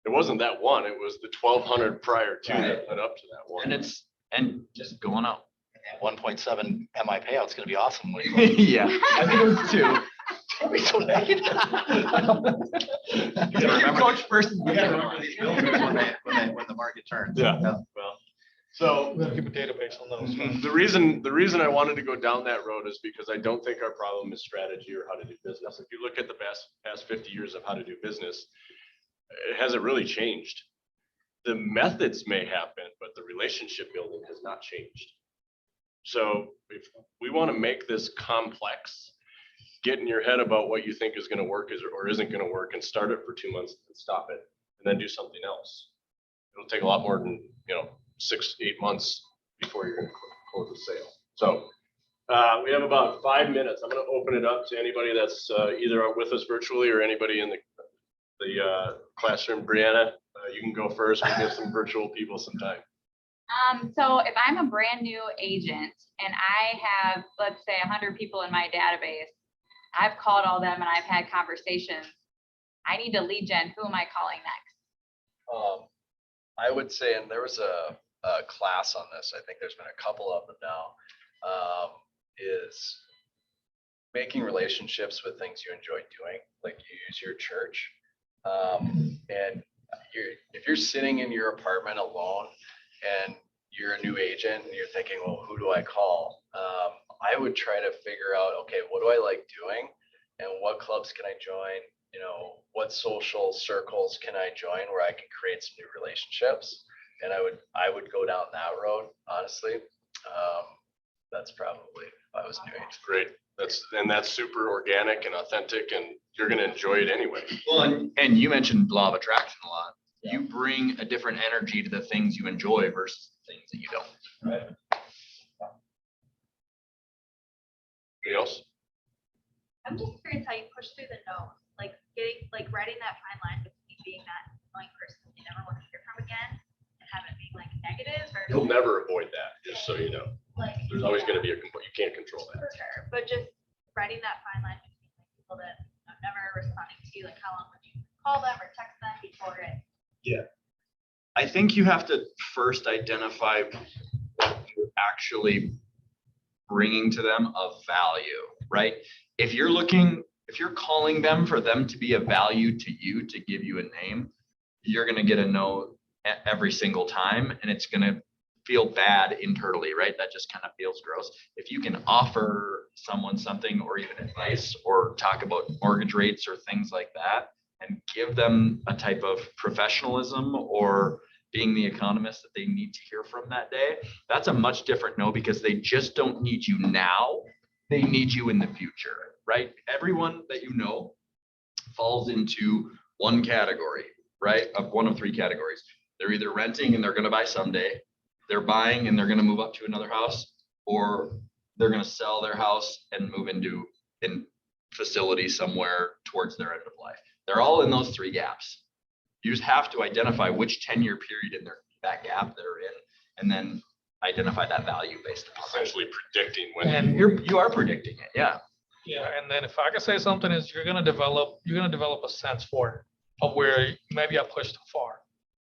it wasn't that one, it was the 1,200 prior to that led up to that one. And just going out. 1.7 MI payout's gonna be awesome. Yeah, I think it was 2. Don't be so negative. Coach first. We gotta remember these buildings when the market turns. Yeah. Well, so We gotta keep a database on those. right? the reason I wanted to go down that road is because I don't think our problem is strategy or how to do business. If you look at the past 50 years of how to do business, it hasn't really changed. The methods may have been, but the relationship building has not changed. So if we want to make this complex, get in your head about what you think is going to work or isn't going to work, and start it for 2 months and stop it, and then do something else. It'll take a lot more than 6-8 months before you're going to close the sale. So we have about 5 minutes. I'm going to open it up to anybody that's either with us virtually or anybody in the classroom. Brianna, you can go first. We'll give some virtual people some time. So if I'm a brand new agent and I have, let's say 100 people in my database, I've called all them and I've had conversations. I need to lead gen. Who am I calling next? I would say, and there was a class on this, I think there's been a couple of them now, is making relationships with things you enjoy doing, like you use your church. And if you're sitting in your apartment alone and you're a new agent and you're thinking, well, who do I call? I would try to figure out, okay, what do I like doing and what clubs can I join? What social circles can I join where I can create some new relationships? And I would go down that road, honestly. That's probably if I was new agent. Great. That's super organic and authentic, and you're going to enjoy it anyway. Well, and you mentioned law of attraction a lot. You bring a different energy to the things you enjoy versus things that you don't. Right. Anybody else? I'm just curious how you push through the no's, like writing that fine line between being that annoying person you never want to hear from again and having it being like negative or. You'll never avoid that, just so you know. Like, There's always going to be you can't control that. for sure, but just writing that fine line between like people that never responding to you, like how long would you call them or text them before it? I think you have to first identify what you're actually bringing to them of value, right? If you're calling them for them to be of value to you, to give you a name, you're going to get a no every single time, and it's going to feel bad internally, right? That just kind of feels gross. If you can offer someone something or even advice or talk about mortgage rates or things like that, and give them a type of professionalism or being the economist that they need to hear from that day, that's a much different no, because they just don't need you now. They need you in the future, right? Everyone that you know falls into one category, right? Of one of 3 categories. They're either renting and they're going to buy someday, they're buying and they're going to move up to another house, or they're going to sell their house and move into facility somewhere towards their end of life. They're all in those 3 gaps. You just have to identify which 10-year period in that gap they're in, and then identify that value based upon that. Essentially predicting when. And You are predicting it, yeah. Yeah, and then if I could say something is you're gonna develop a sense for it, of where maybe I pushed too far.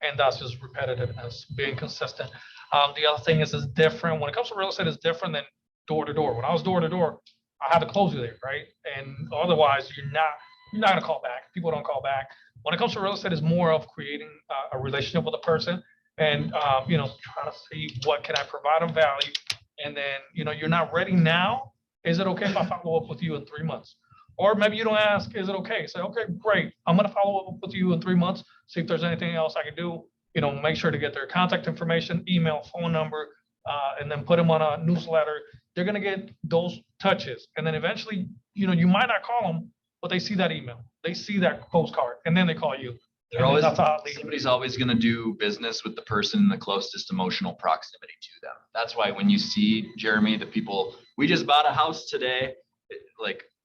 And that's just repetitiveness, being consistent. The other thing is it's different. When it comes to real estate, it's different than door to door. When I was door to door, I had to close you there, right? And otherwise you're not gonna call back. People don't call back. When it comes to real estate, it's more of creating a relationship with a person and trying to see what can I provide them value. And then, you're not ready now. Is it okay if I follow up with you in 3 months? Or maybe you don't ask, is it okay? Say, okay, great. I'm going to follow up with you in 3 months. See if there's anything else I can do. Make sure to get their contact information, email, phone number, and then put them on a newsletter. They're going to get those touches. And then eventually, you might not call them, but they see that email, they see that postcard, and then they call you. Somebody's always going to do business with the person in the closest emotional proximity to them. That's why when you see, Jeremy, the people, we just bought a house today,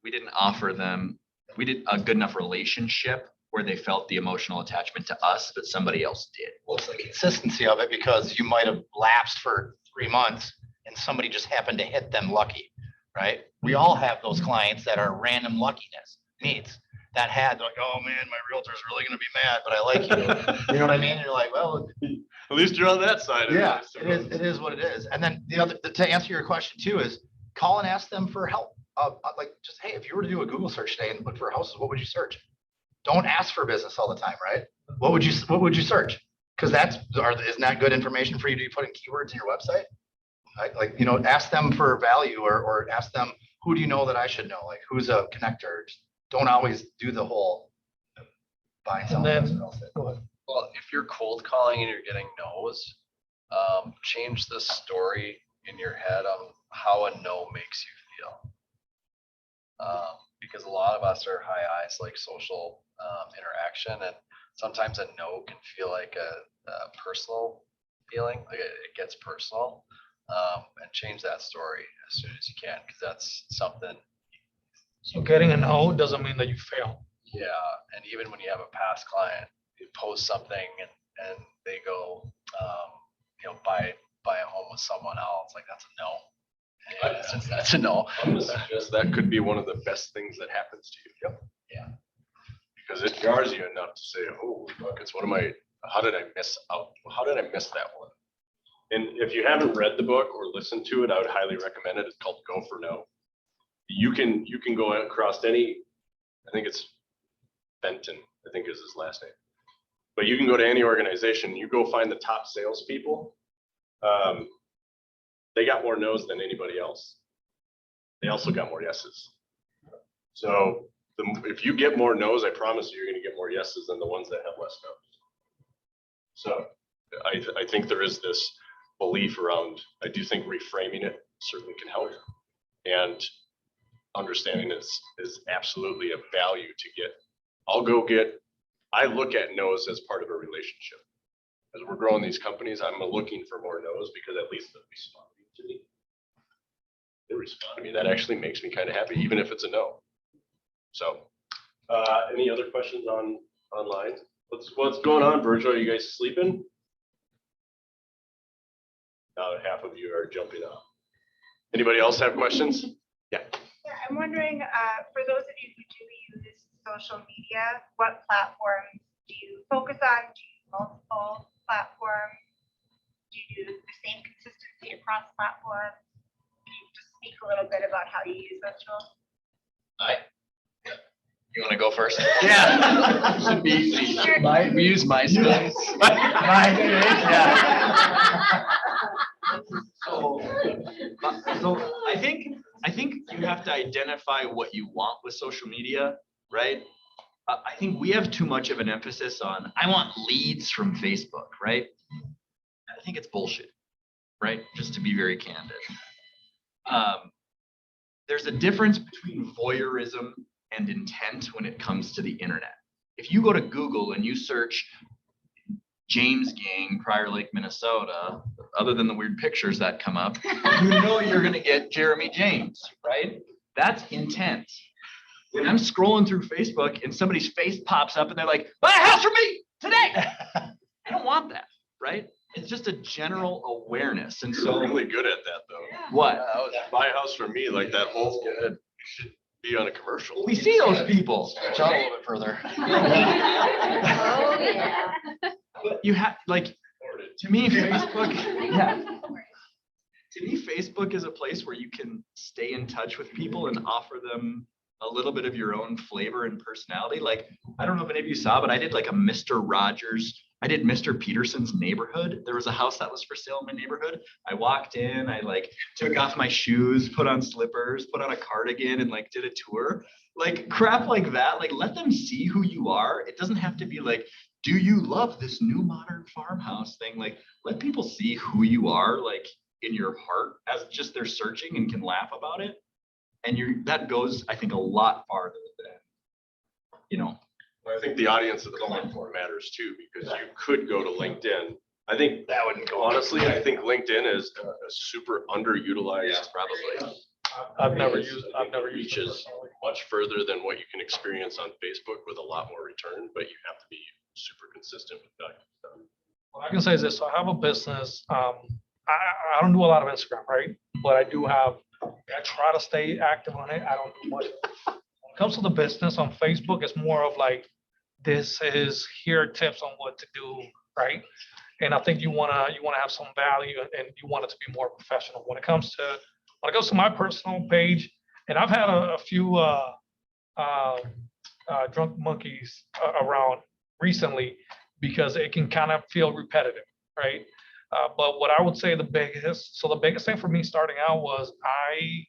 we didn't offer them, we did a good enough relationship where they felt the emotional attachment to us, but somebody else did. Well, it's the consistency of it, because you might have lapsed for 3 months and somebody just happened to hit them lucky. right? We all have those clients that are random luckiness needs that had like, oh man, my realtor's really gonna be mad, but I like you. You know what I mean? You're like, well, At least you're on that side. yeah, it is what it is. And then the other, to answer your question too, is call and ask them for help. Like just, hey, if you were to do a Google search today and look for houses, what would you search? Don't ask for business all the time, right? What would you search? Because isn't that good information for you to put in keywords in your website? Like, you know, ask them for value or ask them, who do you know that I should know? Like, who's a connector? Just don't always do the whole buy and sell. And then, go ahead. Well, if you're cold calling and you're getting no's, change the story in your head on how a no makes you feel. Because a lot of us are high eyes, like social interaction, and sometimes a no can feel like a personal feeling, like it gets personal. And change that story as soon as you can, because that's something. So getting a no doesn't mean that you fail. Yeah, and even when you have a past client, you post something and they go, you know, buy a home with someone else, like that's a no. And since that's a no. I'm gonna suggest that could be one of the best things that happens to you. Yep. Yeah. Because it jars you enough to say, oh, look, it's how did I miss out? How did I miss that one? And if you haven't read the book or listened to it, I would highly recommend it. It's called Go for No. You can go across any, I think it's Benton, I think is his last name. But you can go to any organization, you go find the top salespeople. They got more no's than anybody else. They also got more yeses. So if you get more no's, I promise you, you're going to get more yeses than the ones that have less no's. So I think there is this belief around, I do think reframing it certainly can help. And understanding is absolutely a value to get. I look at no's as part of a relationship. As we're growing these companies, I'm looking for more no's because at least they're responding to me. They respond to me. That actually makes me kind of happy, even if it's a no. So any other questions online? What's going on, Virgil? Are you guys sleeping? Now that half of you are jumping up. Anybody else have questions? Yeah. Yeah, I'm wondering, for those of you who do use social media, what platforms do you focus on? Do you use multiple platforms? Do you do the same consistency across platforms? Can you just speak a little bit about how you use those tools? You want to go first? Yeah. Should be easy. We use MySpace. Yeah. So I think you have to identify what you want with social media, right? I think we have too much of an emphasis on, I want leads from Facebook, right? I think it's bullshit, right? Just to be very candid. There's a difference between voyeurism and intent when it comes to the internet. If you go to Google and you search James Gang, Prior Lake, Minnesota, other than the weird pictures that come up, you know you're gonna get Jeremy James, right? That's intent. When I'm scrolling through Facebook and somebody's face pops up and they're like, buy a house for me today. I don't want that, right? It's just a general awareness. And You're so really good at that though. what? Buy a house for me, like that whole, you should be on a commercial. We see those people. Stretch out a little bit further. Oh, yeah. But you have, like, to me, Facebook, yeah. To me, Facebook is a place where you can stay in touch with people and offer them a little bit of your own flavor and personality. Like, I don't know if any of you saw, but I did like a Mr. Rogers. I did Mr. Peterson's neighborhood. There was a house that was for sale in my neighborhood. I walked in, I like took off my shoes, put on slippers, put on a cardigan and like did a tour. Like crap like that. Like let them see who you are. It doesn't have to be like, do you love this new modern farmhouse thing? Like let people see who you are like in your heart as just they're searching and can laugh about it. And that goes, I think, a lot farther than, you know. I think the audience that they're looking for matters too, because you could go to LinkedIn. I think that wouldn't go. Honestly, I think LinkedIn is a super underutilized. Probably. I've never used reaches much further than what you can experience on Facebook with a lot more return, but you have to be super consistent with that. What I can say is this, so I have a business, I don't do a lot of Instagram, right? But I do have I try to stay active on it. I don't do much. When it comes to the business on Facebook, it's more of like, this is here are tips on what to do, right? And I think you wanna have some value and you want it to be more professional. When it comes to my personal page, and I've had a few drunk monkeys around recently because it can kind of feel repetitive, right? But what I would say the biggest thing for me starting out was I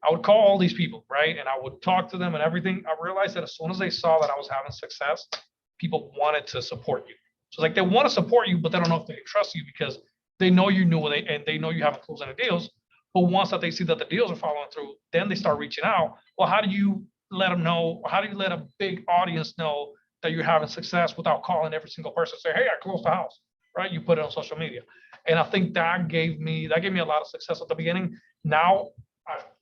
would call all these people, right? And I would talk to them and everything. I realized that as soon as they saw that I was having success, people wanted to support you. So like they want to support you, but they don't know if they trust you because they know you new and they know you haven't closed any deals. But once that they see that the deals are following through, then they start reaching out. Well, how do you let them know? How do you let a big audience know that you're having success without calling every single person and say, hey, I closed the house, right? You put it on social media. And I think that gave me a lot of success at the beginning. Now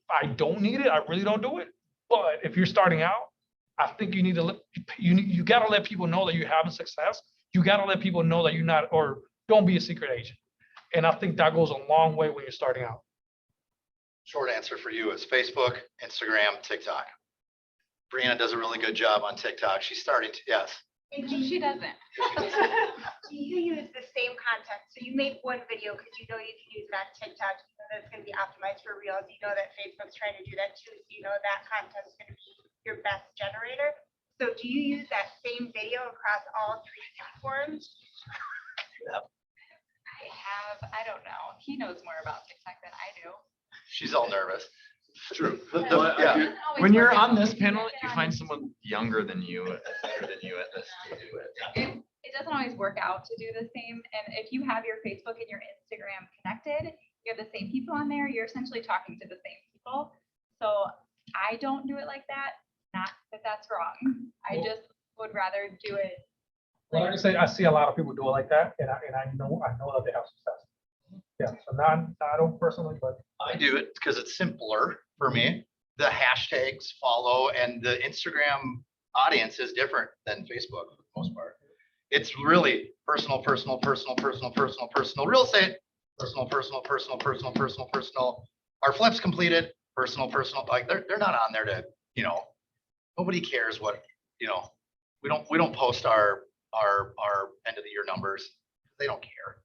I don't need it. I really don't do it. But if you're starting out, I think you need to you got to let people know that you're having success. You got to let people know that you're not, or don't be a secret agent. And I think that goes a long way when you're starting out. Short answer for you is Facebook, Instagram, TikTok. Brianna does a really good job on TikTok. She's starting to, yes. She doesn't. Do you use the same content? So you make one video because you know you can use it on TikTok, you know that it's going to be optimized for Reels. You know that Facebook's trying to do that too. So you know that content is going to be your best generator. So do you use that same video across all 3 platforms? I don't know. He knows more about TikTok than I do. She's all nervous. True. Yeah. Doesn't always When you're work on out. this panel, Get you on find it. someone younger than you, better than you at this to do it. It doesn't always work out to do the same. And if you have your Facebook and your Instagram connected, you have the same people on there, you're essentially talking to the same people. So I don't do it like that. Not that that's wrong. I just would rather do it. Well, like I say, I see a lot of people do it like that, and I know that they have success. Yeah, so not I don't personally, but I do it because it's simpler for me. The hashtags follow and the Instagram audience is different than Facebook for the most part. It's really personal real estate, personal. Our flips completed, personal, like they're not on there to, nobody cares what, we don't post our end of the year numbers. They don't care.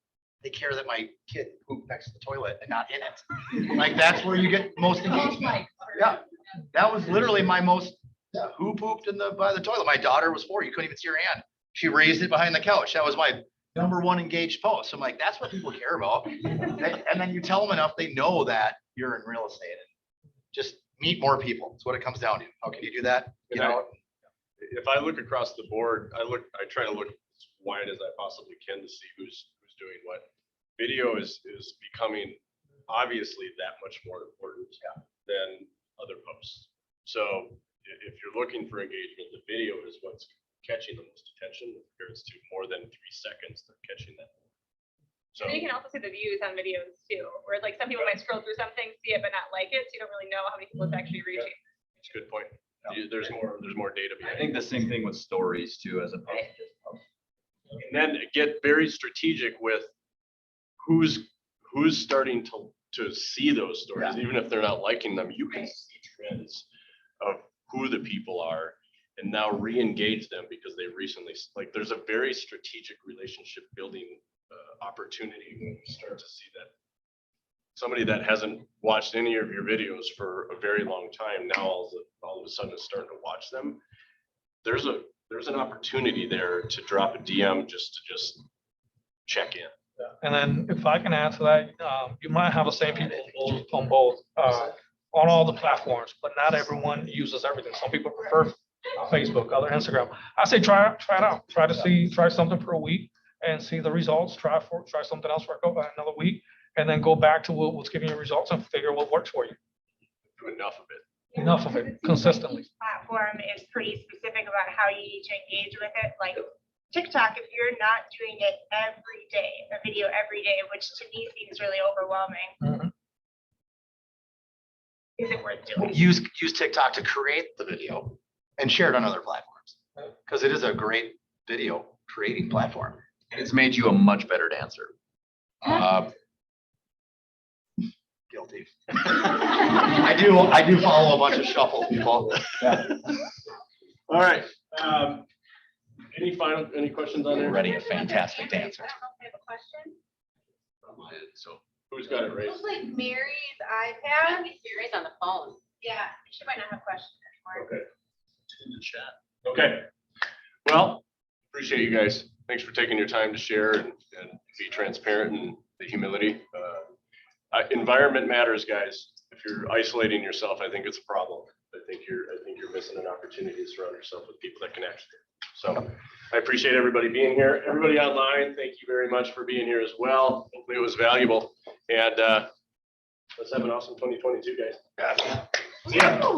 They care that my kid pooped next to the toilet and not in it. Like that's where you get most engagement. Yeah, that was literally my most, who pooped by the toilet? My daughter was 4, you couldn't even see her hand. She raised it behind the couch. That was my #1 engaged post. I'm like, that's what people care about. And then you tell them enough, they know that you're in real estate. Just meet more people. That's what it comes down to. How can you do that? If I look across the board, I try to look as wide as I possibly can to see who's doing what. Video is becoming obviously that much more important than other posts. So if you're looking for engagement, the video is what's catching the most attention with regards to more than 3 seconds, they're catching that. So And you can also see the views on videos too, where like some people might scroll through something, see it, but not like it. So you don't really know how many people it's actually reaching. it's a good point. There's more data I behind it. think the same thing with stories too, as opposed to just posts. And then get very strategic with who's starting to see those stories, even if they're not liking them. You can see trends of who the people are and now re-engage them because they recently, like there's a very strategic relationship building opportunity when you start to see that somebody that hasn't watched any of your videos for a very long time now all of a sudden is starting to watch them. There's an opportunity there to drop a DM just to check in. and then if I can answer that, you might have the same people on both, on all the platforms, but not everyone uses everything. Some people prefer Facebook, other Instagram. I say try it out. Try something for a week and see the results. Try something else for another week, and then go back to what's giving you results and figure what works for you. Do enough of it. Enough of it consistently. Each platform is pretty specific about how you need to engage with it. Like TikTok, if you're not doing it every day, a video every day, which to me seems really overwhelming, Mhm. is it worth doing? Use TikTok to create the video and share it on other platforms. Because it is a great video creating platform. And it's made you a much better dancer. Guilty. guilty. I do follow a bunch of shuffle people. All right. Any questions on there? Ready a fantastic answer. I don't know if I have a question. So who's got it It raised? looks like Mary's iPad. Mary's on the phone. Yeah, she might not have questions anymore. Okay. In the chat. Okay. Well, appreciate you guys. Thanks for taking your time to share and be transparent and the humility. Environment matters, guys. If you're isolating yourself, I think it's a problem. I think you're missing an opportunity to surround yourself with people that can actually. So I appreciate everybody being here. Everybody online, thank you very much for being here as well. Hopefully it was valuable. And let's have an awesome 2022, guys. See ya.